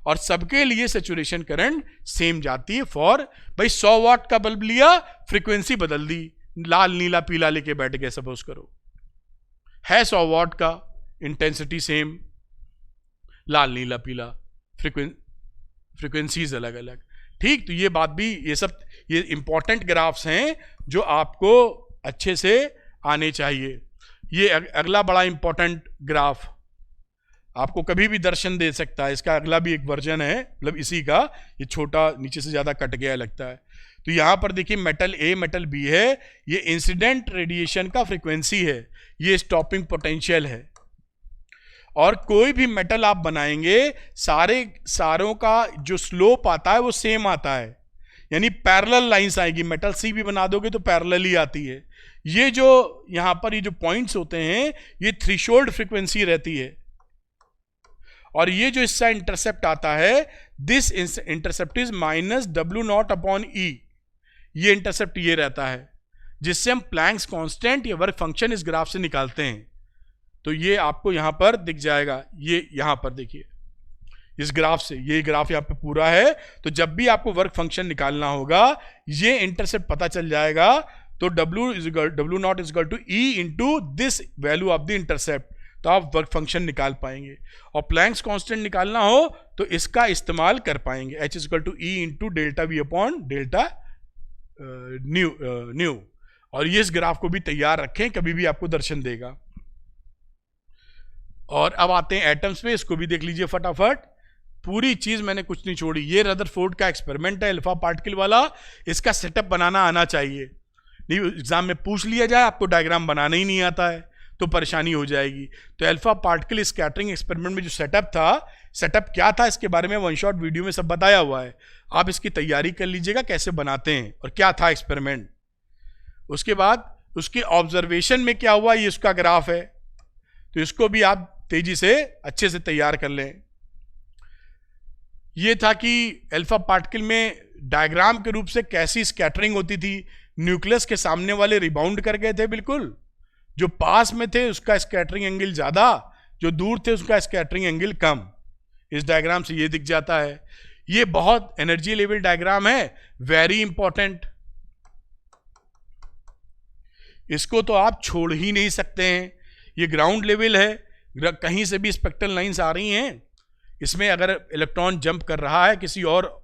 और सबके लिए सैचुरेशन करंट सेम जाती है। फॉर भाई 100 वाट का बल्ब लिया, फ्रीक्वेंसी बदल दी, लाल नीला पीला लेके बैठ गए, सपोज करो है 100 वाट का, इंटेंसिटी सेम, लाल नीला पीला, फ्रीक्वेंसीज अलग अलग। ठीक, तो ये बात भी, ये सब ये इंपॉर्टेंट ग्राफ्स हैं जो आपको अच्छे से आने चाहिए। ये अगला बड़ा इंपॉर्टेंट ग्राफ आपको कभी भी दर्शन दे सकता है, इसका अगला भी एक वर्जन है, मतलब इसी का, ये छोटा नीचे से ज्यादा कट गया लगता है। तो यहां पर देखिए मेटल ए मेटल बी है, ये इंसिडेंट रेडिएशन का फ्रीक्वेंसी है, ये स्टॉपिंग पोटेंशियल है। और कोई भी मेटल आप बनाएंगे सारों का जो स्लोप आता है वो सेम आता है, यानी पैरेलल लाइंस आएगी। मेटल सी भी बना दोगे तो पैरेलल ही आती है। ये जो यहां पर ये जो पॉइंट्स होते हैं ये थ्रेशोल्ड फ्रीक्वेंसी रहती है, और ये जो इसका इंटरसेप्ट आता है दिस इंटरसेप्ट इज -W0/E। ये इंटरसेप्ट ये रहता है जिससे हम प्लैंक्स कांस्टेंट या वर्क फंक्शन इस ग्राफ से निकालते हैं। तो ये आपको यहां पर दिख जाएगा, ये यहां पर देखिए इस ग्राफ से, ये ग्राफ यहाँ पे पूरा है। तो जब भी आपको वर्क फंक्शन निकालना होगा ये इंटरसेप्ट पता चल जाएगा, तो W0 into this value of the intercept, तो आप वर्क फंक्शन निकाल पाएंगे। और प्लैंक्स कांस्टेंट निकालना हो तो इसका इस्तेमाल कर पाएंगे, H=E into delta V upon delta nu. और ये इस ग्राफ को भी तैयार रखें, कभी भी आपको दर्शन देगा। और अब आते हैं एटम्स पे, इसको भी देख लीजिए फटाफट। पूरी चीज मैंने कुछ नहीं छोड़ी। ये रदरफोर्ड का एक्सपेरिमेंट है अल्फा पार्टिकल वाला, इसका सेटअप बनाना आना चाहिए। नहीं एग्जाम में पूछ लिया जाए आपको डायग्राम बनाना ही नहीं आता है तो परेशानी हो जाएगी। तो अल्फा पार्टिकल स्कैटरिंग एक्सपेरिमेंट में जो सेटअप क्या था इसके बारे में वन शॉट वीडियो में सब बताया हुआ है। आप इसकी तैयारी कर लीजिएगा कैसे बनाते हैं और क्या था एक्सपेरिमेंट। उसके बाद उसके ऑब्जर्वेशन में क्या हुआ ये उसका ग्राफ है, तो इसको भी आप तेजी से अच्छे से तैयार कर लें। ये था कि अल्फा पार्टिकल में डायग्राम के रूप से कैसी स्कैटरिंग होती थी। न्यूक्लियस के सामने वाले रिबाउंड कर गए थे बिल्कुल, जो पास में थे उसका स्कैटरिंग एंगल ज्यादा, जो दूर थे उसका स्कैटरिंग एंगल कम। इस डायग्राम से ये दिख जाता है। ये बहुत एनर्जी लेवल डायग्राम है, वेरी इंपॉर्टेंट। इसको तो आप छोड़ ही नहीं सकते हैं। ये ग्राउंड लेवल है, कहीं से भी स्पेक्ट्रल लाइंस आ रही हैं, इसमें अगर इलेक्ट्रॉन जंप कर रहा है किसी और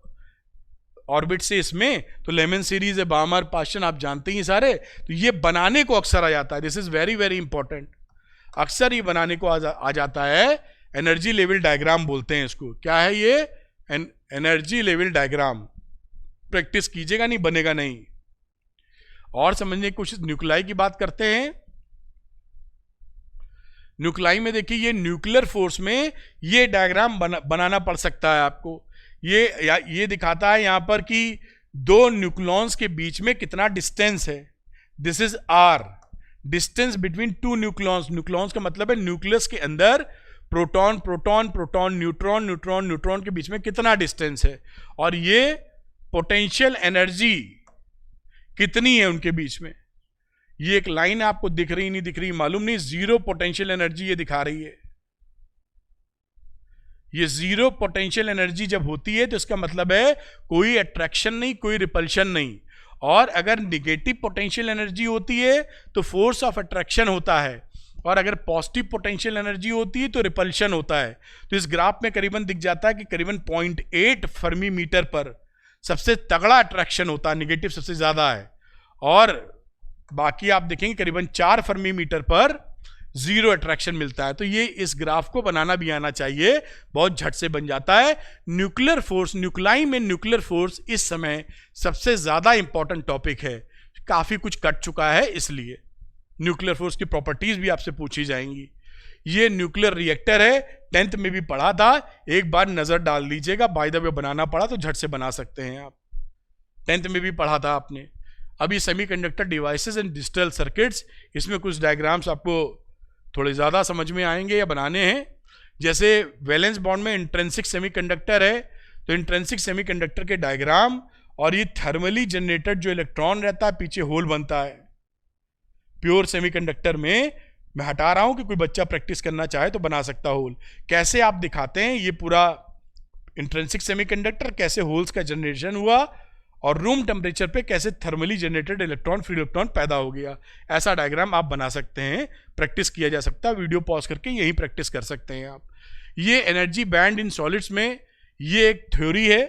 ऑर्बिट से इसमें, तो लेमन सीरीज है, बामर पाशन आप जानते ही सारे, तो ये बनाने को अक्सर आ जाता है। This is very very important. अक्सर ये बनाने को आ जाता है। एनर्जी लेवल डायग्राम बोलते हैं इसको। क्या है ये? Energy level diagram. प्रैक्टिस कीजिएगा, नहीं बनेगा नहीं। और समझने की कोशिश, न्यूक्लियाई की बात करते हैं। न्यूक्लियाई में देखिए ये न्यूक्लियर फोर्स में ये डायग्राम बनाना पड़ सकता है आपको। ये दिखाता है यहां पर कि दो न्यूक्लॉन्स के बीच में कितना डिस्टेंस है। This is R, distance between two nucleons. Nucleons का मतलब है न्यूक्लियस के अंदर proton proton proton neutron neutron neutron के बीच में कितना डिस्टेंस है, और ये पोटेंशियल एनर्जी कितनी है उनके बीच में। ये एक लाइन आपको दिख रही नहीं दिख रही मालूम नहीं, जीरो पोटेंशियल एनर्जी ये दिखा रही है। ये जीरो पोटेंशियल एनर्जी जब होती है तो इसका मतलब है कोई अट्रैक्शन नहीं, कोई रिपल्शन नहीं। और अगर निगेटिव पोटेंशियल एनर्जी होती है तो फोर्स ऑफ अट्रैक्शन होता है, और अगर पॉजिटिव पोटेंशियल एनर्जी होती है तो रिपल्शन होता है। तो इस ग्राफ में करीबन दिख जाता है कि करीबन 0.8 फर्मी मीटर पर सबसे तगड़ा अट्रैक्शन होता है, निगेटिव सबसे ज्यादा है, और बाकी आप देखेंगे करीबन 4 फर्मी मीटर पर जीरो अट्रैक्शन मिलता है। तो ये इस ग्राफ को बनाना भी आना चाहिए, बहुत झट से बन जाता है। न्यूक्लियर फोर्स, न्यूक्लियाई में न्यूक्लियर फोर्स इस समय सबसे ज्यादा इंपॉर्टेंट टॉपिक है। काफी कुछ कट चुका है, इसलिए न्यूक्लियर फोर्स की प्रॉपर्टीज भी आपसे पूछी जाएंगी। ये न्यूक्लियर रिएक्टर है, 10th में भी पढ़ा था, एक बार नजर डाल लीजिएगा। बाय द वे बनाना पड़ा तो झट से बना सकते हैं आप, 10th में भी पढ़ा था आपने। अभी semiconductor devices and digital circuits, इसमें कुछ डायग्राम्स आपको थोड़े ज़्यादा समझ में आएंगे या बनाने हैं। जैसे वैलेंस बॉन्ड में इंट्रिंसिक सेमीकंडक्टर है, तो इंट्रिंसिक सेमीकंडक्टर के डायग्राम, और ये थर्मली जनरेटेड जो इलेक्ट्रॉन रहता है पीछे होल बनता है। प्योर सेमीकंडक्टर में मैं हटा रहा हूं कि कोई बच्चा प्रैक्टिस करना चाहे तो बना सकता होल। कैसे आप दिखाते हैं ये पूरा इंट्रिंसिक सेमीकंडक्टर, कैसे होल्स का जनरेशन हुआ, और रूम टेम्परेचर पे कैसे thermally generated electron free electron पैदा हो गया। ऐसा डायग्राम आप बना सकते हैं, प्रैक्टिस किया जा सकता है। वीडियो पॉज करके यही प्रैक्टिस कर सकते हैं आप। ये एनर्जी बैंड इन सॉलिड्स में ये एक थ्योरी है,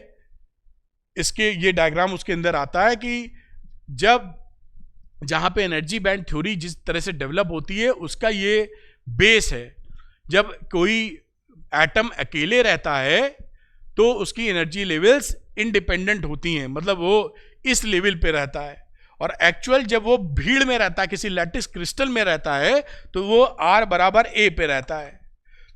इसके ये डायग्राम उसके अंदर आता है कि जब जहां पे एनर्जी बैंड थ्योरी जिस तरह से डेवलप होती है उसका ये बेस है। जब कोई एटम अकेले रहता है तो उसकी एनर्जी लेवल्स इंडिपेंडेंट होती हैं, मतलब वो इस लेवल पे रहता है। और एक्चुअल जब वो भीड़ में रहता है, किसी लैटिस क्रिस्टल में रहता है, तो वो R = A पे रहता है।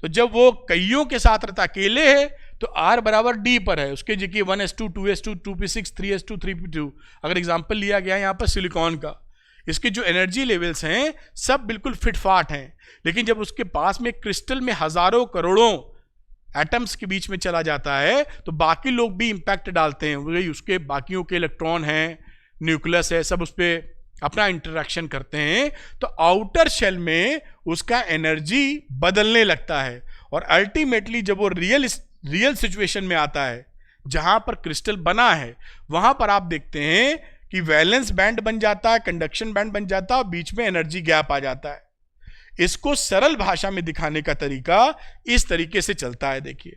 तो जब वो कईयों के साथ रहता, अकेले है तो R बराबर D पर है, उसके जगह 1s2 2s2 2p6 3s2 3p2। अगर एग्जाम्पल लिया गया यहाँ पर सिलिकॉन का, इसके जो एनर्जी लेवल्स हैं सब बिल्कुल फिटफाट हैं, लेकिन जब उसके पास में क्रिस्टल में हजारों करोड़ों एटम्स के बीच में चला जाता है तो बाकी लोग भी इंपैक्ट डालते हैं, वही उसके बाकियों के इलेक्ट्रॉन हैं, न्यूक्लियस है, सब उस पर अपना इंटरेक्शन करते हैं, तो आउटर शेल में उसका एनर्जी बदलने लगता है। और अल्टीमेटली जब वो रियल सिचुएशन में आता है जहां पर क्रिस्टल बना है, वहां पर आप देखते हैं कि वैलेंस बैंड बन जाता है, कंडक्शन बैंड बन जाता है और बीच में एनर्जी गैप आ जाता है। इसको सरल भाषा में दिखाने का तरीका इस तरीके से चलता है, देखिए,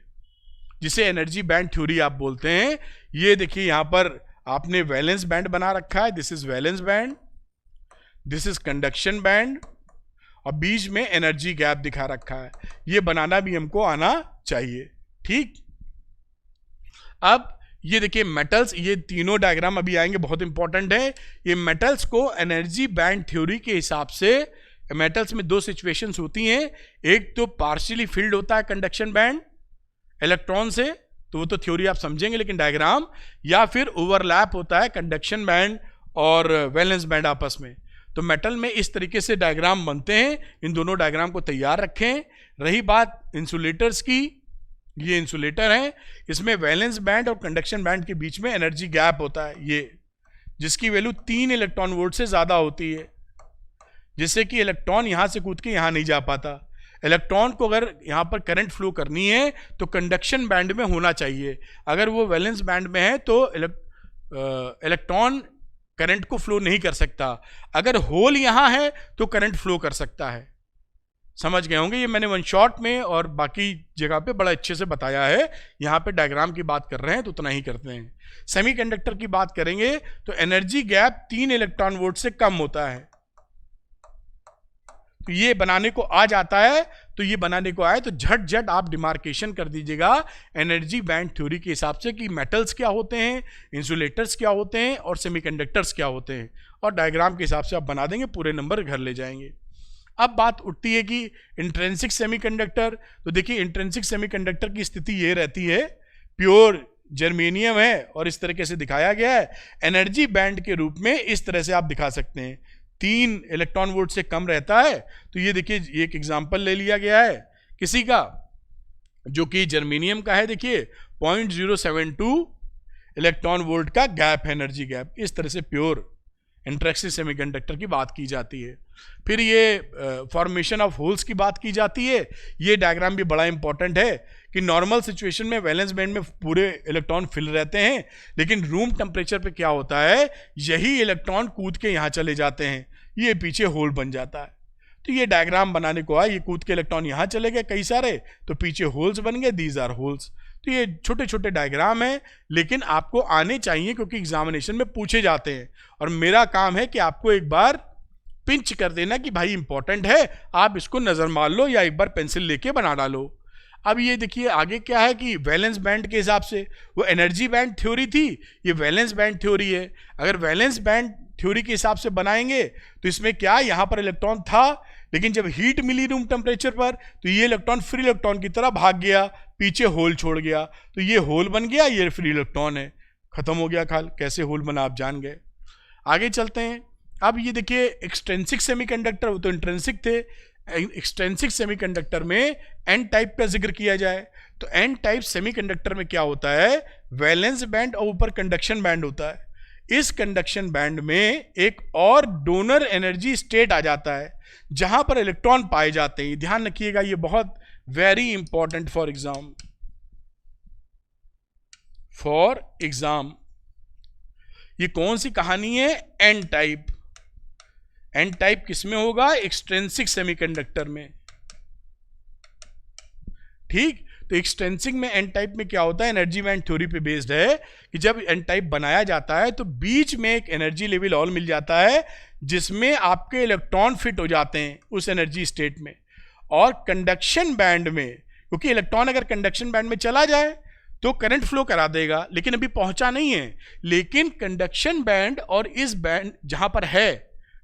जिसे एनर्जी बैंड थ्योरी आप बोलते हैं। ये देखिए यहां पर आपने वैलेंस बैंड बना रखा है, this is valence band, this is conduction band, और बीच में एनर्जी गैप दिखा रखा है। ये बनाना भी हमको आना चाहिए, ठीक। अब ये देखिए मेटल्स, ये तीनों डायग्राम अभी आएंगे, बहुत इंपॉर्टेंट है। ये मेटल्स को एनर्जी बैंड थ्योरी के हिसाब से, मेटल्स में दो सिचुएशंस होती हैं, एक तो पार्शियली फिल्ड होता है कंडक्शन बैंड इलेक्ट्रॉन से, तो वो तो थ्योरी आप समझेंगे लेकिन डायग्राम, या फिर ओवरलैप होता है कंडक्शन बैंड और वैलेंस बैंड आपस में। तो मेटल में इस तरीके से डायग्राम बनते हैं, इन दोनों डायग्राम को तैयार रखें। रही बात इंसुलेटर्स की, ये इंसुलेटर है, इसमें वैलेंस बैंड और कंडक्शन बैंड के बीच में एनर्जी गैप होता है, ये जिसकी वैल्यू 3 इलेक्ट्रॉन वोल्ट से ज्यादा होती है, जिससे कि इलेक्ट्रॉन यहां से कूद के यहां नहीं जा पाता। इलेक्ट्रॉन को अगर यहां पर करंट फ्लो करनी है तो कंडक्शन बैंड में होना चाहिए, अगर वो वैलेंस बैंड में है तो इलेक्ट्रॉन करंट को फ्लो नहीं कर सकता। अगर होल यहां है तो करंट फ्लो कर सकता है। समझ गए होंगे, ये मैंने वन शॉट में और बाकी जगह पे बड़ा अच्छे से बताया है। यहां पे डायग्राम की बात कर रहे हैं तो उतना ही करते हैं। सेमीकंडक्टर की बात करेंगे तो एनर्जी गैप 3 इलेक्ट्रॉन वोल्ट से कम होता है। तो ये बनाने को आ जाता है, तो ये बनाने को आए तो झट आप डिमार्केशन कर दीजिएगा एनर्जी बैंड थ्योरी के हिसाब से कि मेटल्स क्या होते हैं, इंसुलेटर्स क्या होते हैं और सेमीकंडक्टर्स क्या होते हैं, और डायग्राम के हिसाब से आप बना देंगे, पूरे नंबर घर ले जाएंगे। अब बात उठती है कि इंट्रिंसिक सेमीकंडक्टर, तो देखिए इंट्रिंसिक सेमीकंडक्टर की स्थिति ये रहती है, प्योर जर्मेनियम है और इस तरीके से दिखाया गया है, एनर्जी बैंड के रूप में इस तरह से आप दिखा सकते हैं, 3 इलेक्ट्रॉन वोल्ट से कम रहता है। तो ये देखिए एक एग्जांपल ले लिया गया है किसी का जो कि जर्मेनियम का है, देखिए 0.072 इलेक्ट्रॉन वोल्ट का गैप है, एनर्जी गैप। इस तरह से प्योर इंट्रिंसिक सेमीकंडक्टर की बात की जाती है। फिर ये फॉर्मेशन ऑफ होल्स की बात की जाती है। ये डायग्राम भी बड़ा इंपॉर्टेंट है कि नॉर्मल सिचुएशन में वैलेंस बैंड में पूरे इलेक्ट्रॉन फिल रहते हैं, लेकिन रूम टेम्परेचर पे क्या होता है, यही इलेक्ट्रॉन कूद के यहाँ चले जाते हैं, ये पीछे होल बन जाता है। तो ये डायग्राम बनाने को आया, ये कूद के इलेक्ट्रॉन यहाँ चले गए कई सारे, तो पीछे होल्स बन गए, दीज आर होल्स। तो ये छोटे छोटे डायग्राम हैं, लेकिन आपको आने चाहिए क्योंकि एग्जामिनेशन में पूछे जाते हैं, और मेरा काम है कि आपको एक बार पिंच कर देना कि भाई इंपॉर्टेंट है, आप इसको नजर मार लो या एक बार पेंसिल लेके बना डालो। अब ये देखिए आगे क्या है कि वैलेंस बैंड के हिसाब से, वो एनर्जी बैंड थ्योरी थी, ये वैलेंस बैंड थ्योरी है। अगर वैलेंस बैंड थ्योरी के हिसाब से बनाएंगे तो इसमें क्या, यहाँ पर इलेक्ट्रॉन था, लेकिन जब हीट मिली रूम टेम्परेचर पर तो ये इलेक्ट्रॉन फ्री इलेक्ट्रॉन की तरह भाग गया, पीछे होल छोड़ गया, तो ये होल बन गया, ये फ्री इलेक्ट्रॉन है, खत्म हो गया ख्याल। कैसे होल बना आप जान गए। आगे चलते हैं। अब ये देखिए एक्सट्रिंसिक सेमीकंडक्टर, वो तो इंट्रिंसिक थे, एक्सट्रिंसिक सेमीकंडक्टर में एन टाइप का जिक्र किया जाए तो एन टाइप सेमीकंडक्टर में क्या होता है, वैलेंस बैंड और ऊपर कंडक्शन बैंड होता है। इस कंडक्शन बैंड में एक और डोनर एनर्जी स्टेट आ जाता है जहां पर इलेक्ट्रॉन पाए जाते हैं। ध्यान रखिएगा, ये बहुत वेरी इंपॉर्टेंट फॉर एग्जाम। ये कौन सी कहानी है, एन टाइप। एन टाइप किसमें होगा, एक्सट्रिंसिक सेमीकंडक्टर में, ठीक। तो एक्सट्रिंसिक में एन टाइप में क्या होता है, एनर्जी बैंड थ्योरी पे बेस्ड है कि जब एन टाइप बनाया जाता है तो बीच में एक एनर्जी लेवल और मिल जाता है जिसमें आपके इलेक्ट्रॉन फिट हो जाते हैं उस एनर्जी स्टेट में। और कंडक्शन बैंड में, क्योंकि इलेक्ट्रॉन अगर कंडक्शन बैंड में चला जाए तो करंट फ्लो करा देगा, लेकिन अभी पहुंचा नहीं है, लेकिन कंडक्शन बैंड और इस बैंड जहां पर है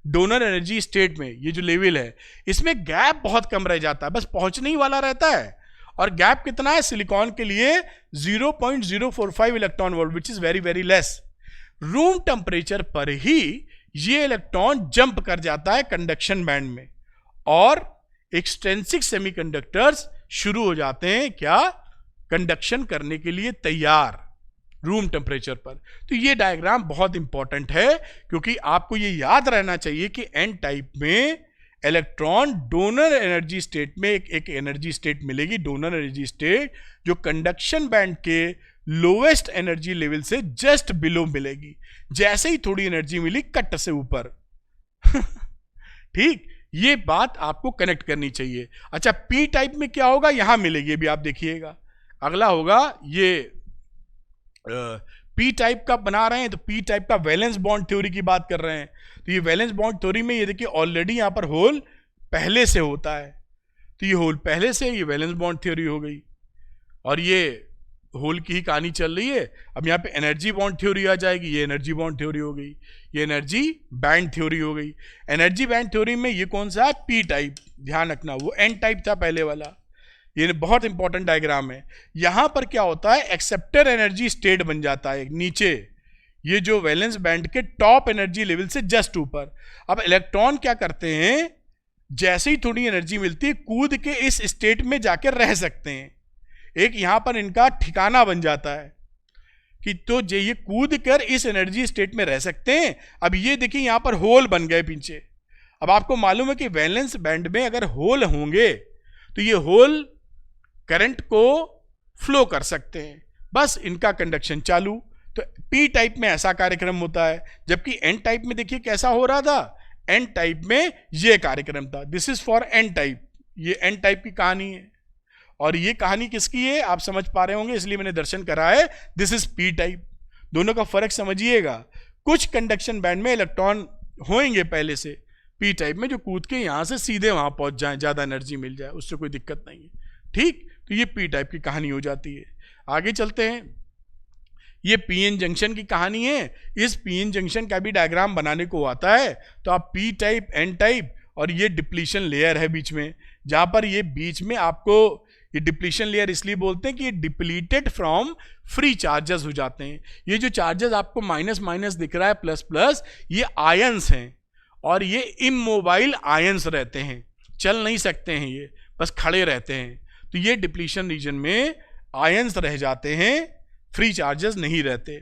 डोनर एनर्जी स्टेट में, ये जो लेवल है इसमें गैप बहुत कम रह जाता है, बस पहुंचने ही वाला रहता है। और गैप कितना है सिलिकॉन के लिए? 0.045 electron volt, which is very very less. Room temperature पर ही ये इलेक्ट्रॉन जंप कर जाता है कंडक्शन बैंड में और एक्सट्रिंसिक सेमीकंडक्टर्स शुरू हो जाते हैं क्या? कंडक्शन करने के लिए तैयार रूम टेम्परेचर पर। तो ये डायग्राम बहुत इंपॉर्टेंट है क्योंकि आपको ये याद रहना चाहिए कि एन टाइप में इलेक्ट्रॉन डोनर एनर्जी स्टेट में एक एनर्जी स्टेट मिलेगी, डोनर एनर्जी स्टेट, जो कंडक्शन बैंड के लोवेस्ट एनर्जी लेवल से जस्ट बिलो मिलेगी। जैसे ही थोड़ी एनर्जी मिली कट से ऊपर ठीक, ये बात आपको कनेक्ट करनी चाहिए। अच्छा, पी टाइप में क्या होगा? यहां मिलेगी, अभी आप देखिएगा। अगला होगा ये पी टाइप का बना रहे हैं, तो पी टाइप का वैलेंस बॉन्ड थ्योरी की बात कर रहे हैं। तो ये वैलेंस बॉन्ड थ्योरी में ये देखिए ऑलरेडी यहां पर होल पहले से होता है, तो ये होल पहले से, ये वैलेंस बॉन्ड थ्योरी हो गई और ये होल की ही कहानी चल रही है। अब यहाँ पे एनर्जी बॉन्ड थ्योरी आ जाएगी, ये एनर्जी बॉन्ड थ्योरी हो गई, ये एनर्जी बैंड थ्योरी हो गई। एनर्जी बैंड थ्योरी में ये कौन सा है? पी टाइप, ध्यान रखना, वो एन टाइप था पहले वाला। ये बहुत इंपॉर्टेंट डायग्राम है। यहां पर क्या होता है? एक्सेप्टर एनर्जी स्टेट बन जाता है नीचे, ये जो वैलेंस बैंड के टॉप एनर्जी लेवल से जस्ट ऊपर। अब इलेक्ट्रॉन क्या करते हैं? जैसे ही थोड़ी एनर्जी मिलती है कूद के इस स्टेट में जाकर रह सकते हैं, एक यहां पर इनका ठिकाना बन जाता है कि तो ये कूद कर इस एनर्जी स्टेट में रह सकते हैं। अब ये देखिए यहां पर होल बन गए पीछे। अब आपको मालूम है कि वैलेंस बैंड में अगर होल होंगे तो ये होल करंट को फ्लो कर सकते हैं, बस इनका कंडक्शन चालू। तो पी टाइप में ऐसा कार्यक्रम होता है, जबकि एन टाइप में देखिए कैसा हो रहा था? एन टाइप में ये कार्यक्रम था। This is for N type, ये एन टाइप की कहानी है। और ये कहानी किसकी है आप समझ पा रहे होंगे, इसलिए मैंने दर्शन करा है। This is P type. दोनों का फर्क समझिएगा। कुछ कंडक्शन बैंड में इलेक्ट्रॉन होंगे पहले से पी टाइप में, जो कूद के यहां से सीधे वहां पहुंच जाए, ज्यादा एनर्जी मिल जाए, उससे कोई दिक्कत नहीं है। ठीक, तो ये पी टाइप की कहानी हो जाती है। आगे चलते हैं। ये पीएन जंक्शन की कहानी है। इस पीएन जंक्शन का भी डायग्राम बनाने को आता है। तो आप पी टाइप, एन टाइप, और ये डिप्लीशन लेयर है बीच में, जहां पर ये बीच में आपको ये डिप्लीशन लेयर इसलिए बोलते हैं कि ये डिप्लीटेड फ्रॉम फ्री चार्जेस हो जाते हैं। ये जो चार्जेस आपको माइनस माइनस दिख रहा है, प्लस प्लस, ये आयंस हैं और ये इमोबाइल आयंस रहते हैं, चल नहीं सकते हैं, ये बस खड़े रहते हैं। तो ये डिप्लीशन रीजन में आयंस रह जाते हैं, फ्री चार्जेस नहीं रहते।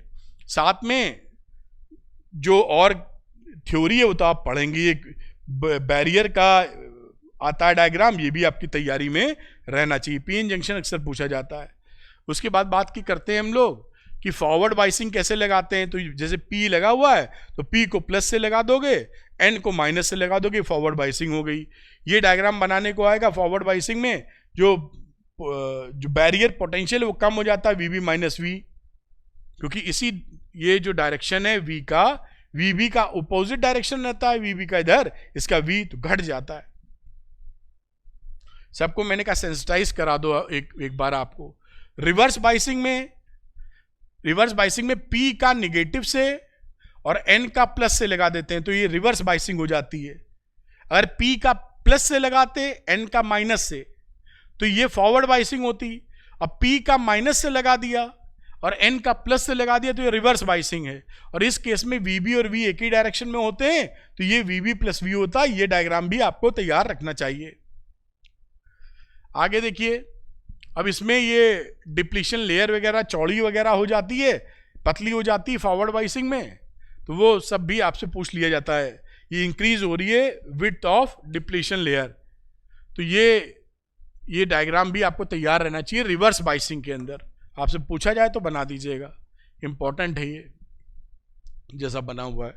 साथ में जो और थ्योरी है वो तो आप पढ़ेंगे, एक बैरियर का आता है डायग्राम, ये भी आपकी तैयारी में रहना चाहिए। पीएन जंक्शन अक्सर पूछा जाता है। उसके बाद बात की करते हैं हम लोग कि फॉरवर्ड बाइसिंग कैसे लगाते हैं। तो जैसे पी लगा हुआ है तो पी को प्लस से लगा दोगे, एन को माइनस से लगा दोगे, फॉरवर्ड बाइसिंग हो गई। ये डायग्राम बनाने को आएगा। फॉरवर्ड बाइसिंग में जो बैरियर पोटेंशियल वो कम हो जाता है, वीबी माइनस वी, क्योंकि इसी ये जो डायरेक्शन है वी का, वीबी का अपोजिट डायरेक्शन रहता है, वीबी का इधर, इसका वी तो घट जाता है। सबको मैंने कहा सेंसिटाइज करा दो एक बार आपको। रिवर्स बाइसिंग में पी का निगेटिव से और एन का प्लस से लगा देते हैं, तो ये रिवर्स बाइसिंग हो जाती है। अगर पी का प्लस से लगाते, एन का माइनस से, तो ये फॉरवर्ड बाइसिंग होती। अब पी का माइनस से लगा दिया और एन का प्लस से लगा दिया तो ये रिवर्स बाइसिंग है। और इस केस में वीबी और वी एक ही डायरेक्शन में होते हैं, तो ये वीबी प्लस वी होता है। ये डायग्राम भी आपको तैयार रखना चाहिए। आगे देखिए, अब इसमें ये डिप्लीशन लेयर वगैरह चौड़ी वगैरह हो जाती है, पतली हो जाती है फॉरवर्ड बाइसिंग में, तो वो सब भी आपसे पूछ लिया जाता है। ये इंक्रीज हो रही है विड्थ ऑफ डिप्लीशन लेयर, तो ये डायग्राम भी आपको तैयार रहना चाहिए। रिवर्स बाइसिंग के अंदर आपसे पूछा जाए तो बना दीजिएगा, इंपॉर्टेंट है ये जैसा बना हुआ है।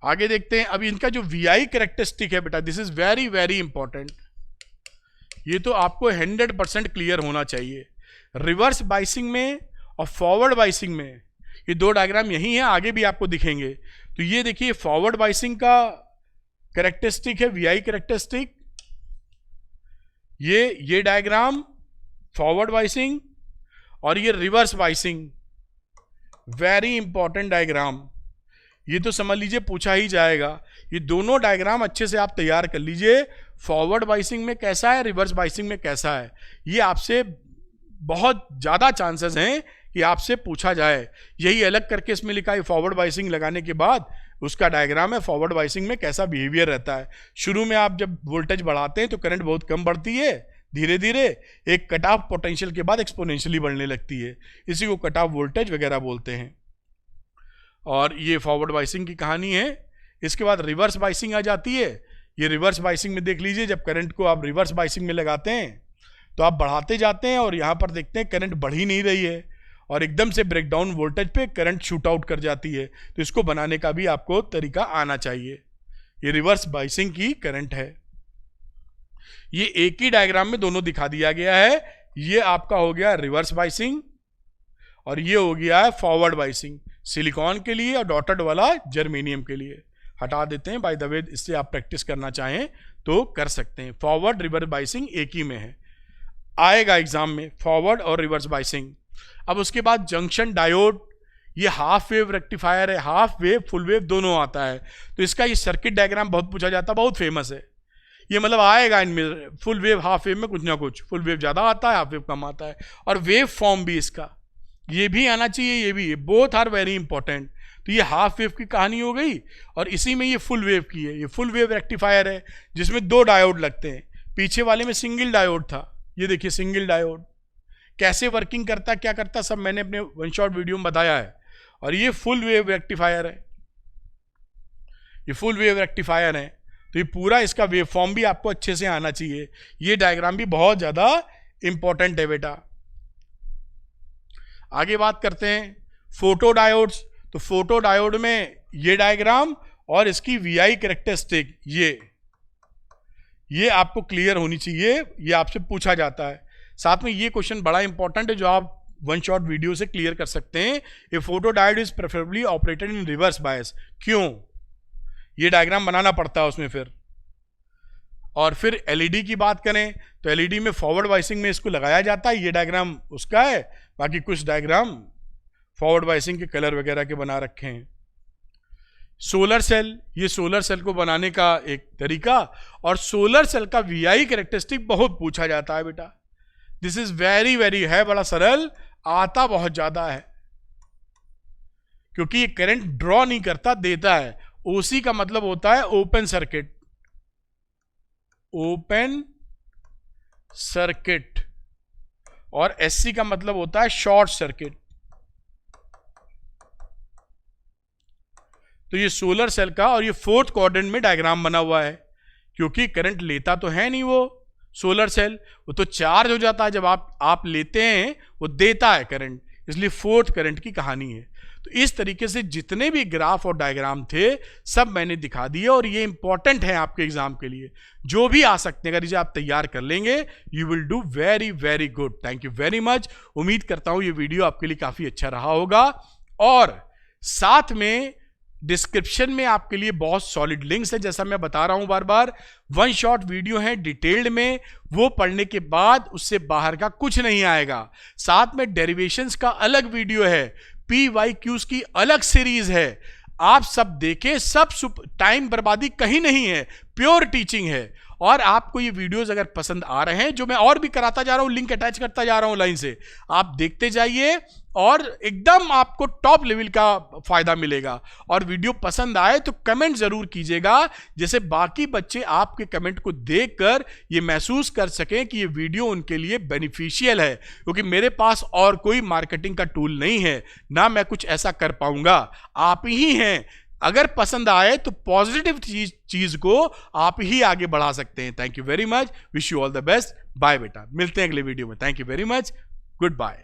आगे देखते हैं। अब इनका जो वीआई कैरेक्टरिस्टिक है बेटा, this is very very important. ये तो आपको 100% क्लियर होना चाहिए। रिवर्स बाइसिंग में और फॉरवर्ड बाइसिंग में ये दो डायग्राम यही हैं, आगे भी आपको दिखेंगे। तो ये देखिए फॉरवर्ड बाइसिंग का कैरेक्टरिस्टिक है वीआई कैरेक्टरिस्टिक, ये डायग्राम फॉरवर्ड बाइसिंग, और ये reverse biasing, very important diagram. ये तो समझ लीजिए पूछा ही जाएगा। ये दोनों डायग्राम अच्छे से आप तैयार कर लीजिए, फॉरवर्ड बाइसिंग में कैसा है, रिवर्स बाइसिंग में कैसा है। ये आपसे बहुत ज़्यादा चांसेस हैं कि आपसे पूछा जाए। यही अलग करके इसमें लिखा है फॉरवर्ड बाइसिंग लगाने के बाद उसका डायग्राम है फॉरवर्ड बाइसिंग में कैसा बिहेवियर रहता है। शुरू में आप जब वोल्टेज बढ़ाते हैं तो करंट बहुत कम बढ़ती है, धीरे धीरे एक कट ऑफ पोटेंशियल के बाद एक्सपोनेंशियली बढ़ने लगती है, इसी को कट ऑफ वोल्टेज वगैरह बोलते हैं। और ये फॉरवर्ड बाइसिंग की कहानी है। इसके बाद रिवर्स बाइसिंग आ जाती है। ये रिवर्स बाइसिंग में देख लीजिए, जब करंट को आप रिवर्स बाइसिंग में लगाते हैं तो आप बढ़ाते जाते हैं और यहाँ पर देखते हैं करंट बढ़ ही नहीं रही है और एकदम से ब्रेकडाउन वोल्टेज पे करंट शूट आउट कर जाती है। तो इसको बनाने का भी आपको तरीका आना चाहिए। ये रिवर्स बाइसिंग की करंट है। ये एक ही डायग्राम में दोनों दिखा दिया गया है। ये आपका हो गया रिवर्स बाइसिंग और ये हो गया है फॉरवर्ड बाइसिंग, सिलिकॉन के लिए और डॉटेड वाला जर्मेनियम के लिए। हटा देते हैं, बाय द वे इससे आप प्रैक्टिस करना चाहें तो कर सकते हैं। फॉरवर्ड रिवर्स बाइसिंग एक ही में है, आएगा एग्जाम में फॉरवर्ड और रिवर्स बाइसिंग। अब उसके बाद जंक्शन डायोड, ये हाफ वेव रेक्टिफायर है, हाफ वेव फुल वेव दोनों आता है। तो इसका ये सर्किट डायग्राम बहुत पूछा जाता है, बहुत फेमस है। ये मतलब आएगा इनमें फुल वेव हाफ वेव में कुछ ना कुछ, फुल वेव ज़्यादा आता है, हाफ वेव कम आता है। और वेव फॉर्म भी इसका ये भी आना चाहिए, ये भी, बोथ आर वेरी इंपॉर्टेंट। तो ये हाफ वेव की कहानी हो गई और इसी में ये फुल वेव की है। ये फुल वेव रेक्टिफायर है जिसमें 2 डायोड लगते हैं। पीछे वाले में सिंगल डायोड था, ये देखिए सिंगल डायोड कैसे वर्किंग करता, क्या करता, सब मैंने अपने वन शॉट वीडियो में बताया है। और ये फुल वेव रेक्टिफायर है, ये फुल वेव रेक्टिफायर है। तो ये पूरा इसका वेव फॉर्म भी आपको अच्छे से आना चाहिए। ये डायग्राम भी बहुत ज़्यादा इंपॉर्टेंट है बेटा। आगे बात करते हैं फोटो डायोड्स। तो फोटो डायोड में ये डायग्राम और इसकी वीआई कैरेक्टरिस्टिक, ये आपको क्लियर होनी चाहिए, ये आपसे पूछा जाता है। साथ में ये क्वेश्चन बड़ा इंपॉर्टेंट है जो आप वन शॉट वीडियो से क्लियर कर सकते हैं। A photo diode is preferably operated in reverse bias. क्यों? ये डायग्राम बनाना पड़ता है उसमें फिर। और फिर एलईडी की बात करें तो एलईडी में फॉरवर्ड बाइसिंग में इसको लगाया जाता है। ये डायग्राम उसका है, बाकी कुछ डायग्राम फॉरवर्ड बाइसिंग के कलर वगैरह के बना रखे हैं। सोलर सेल, ये सोलर सेल को बनाने का एक तरीका। और सोलर सेल का वीआई कैरेक्टरिस्टिक बहुत पूछा जाता है बेटा। दिस इज वेरी वेरी, है बड़ा सरल, आता बहुत ज्यादा है क्योंकि ये करंट ड्रॉ नहीं करता, देता है। ओसी का मतलब होता है ओपन सर्किट, ओपन सर्किट, और एससी का मतलब होता है शॉर्ट सर्किट। तो ये सोलर सेल का, और ये 4th क्वाड्रेंट में डायग्राम बना हुआ है क्योंकि करंट लेता तो है नहीं वो सोलर सेल, वो तो चार्ज हो जाता है जब आप लेते हैं, वो देता है करंट, इसलिए 4th करंट की कहानी है। तो इस तरीके से जितने भी ग्राफ और डायग्राम थे सब मैंने दिखा दिए और ये इंपॉर्टेंट है आपके एग्जाम के लिए। जो भी आ सकते हैं अगर इसे आप तैयार कर लेंगे, you will do very very good. Thank you very much. उम्मीद करता हूं ये वीडियो आपके लिए काफी अच्छा रहा होगा। और साथ में डिस्क्रिप्शन में आपके लिए बहुत सॉलिड लिंक्स है, जैसा मैं बता रहा हूं बार बार। वन शॉट वीडियो है डिटेल्ड में, वो पढ़ने के बाद उससे बाहर का कुछ नहीं आएगा। साथ में डेरिवेशंस का अलग वीडियो है, PYQs की अलग सीरीज है, आप सब देखें। सब टाइम बर्बादी कहीं नहीं है, प्योर टीचिंग है। और आपको ये वीडियोस अगर पसंद आ रहे हैं, जो मैं और भी कराता जा रहा हूं, लिंक अटैच करता जा रहा हूं लाइन से, आप देखते जाइए और एकदम आपको टॉप लेवल का फायदा मिलेगा। और वीडियो पसंद आए तो कमेंट जरूर कीजिएगा, जैसे बाकी बच्चे आपके कमेंट को देखकर ये महसूस कर सकें कि ये वीडियो उनके लिए बेनिफिशियल है। क्योंकि मेरे पास और कोई मार्केटिंग का टूल नहीं है, ना मैं कुछ ऐसा कर पाऊंगा, आप ही हैं। अगर पसंद आए तो पॉजिटिव चीज को आप ही आगे बढ़ा सकते हैं। Thank you very much, wish you all the best. Bye बेटा, मिलते हैं अगले वीडियो में। Thank you very much, good bye.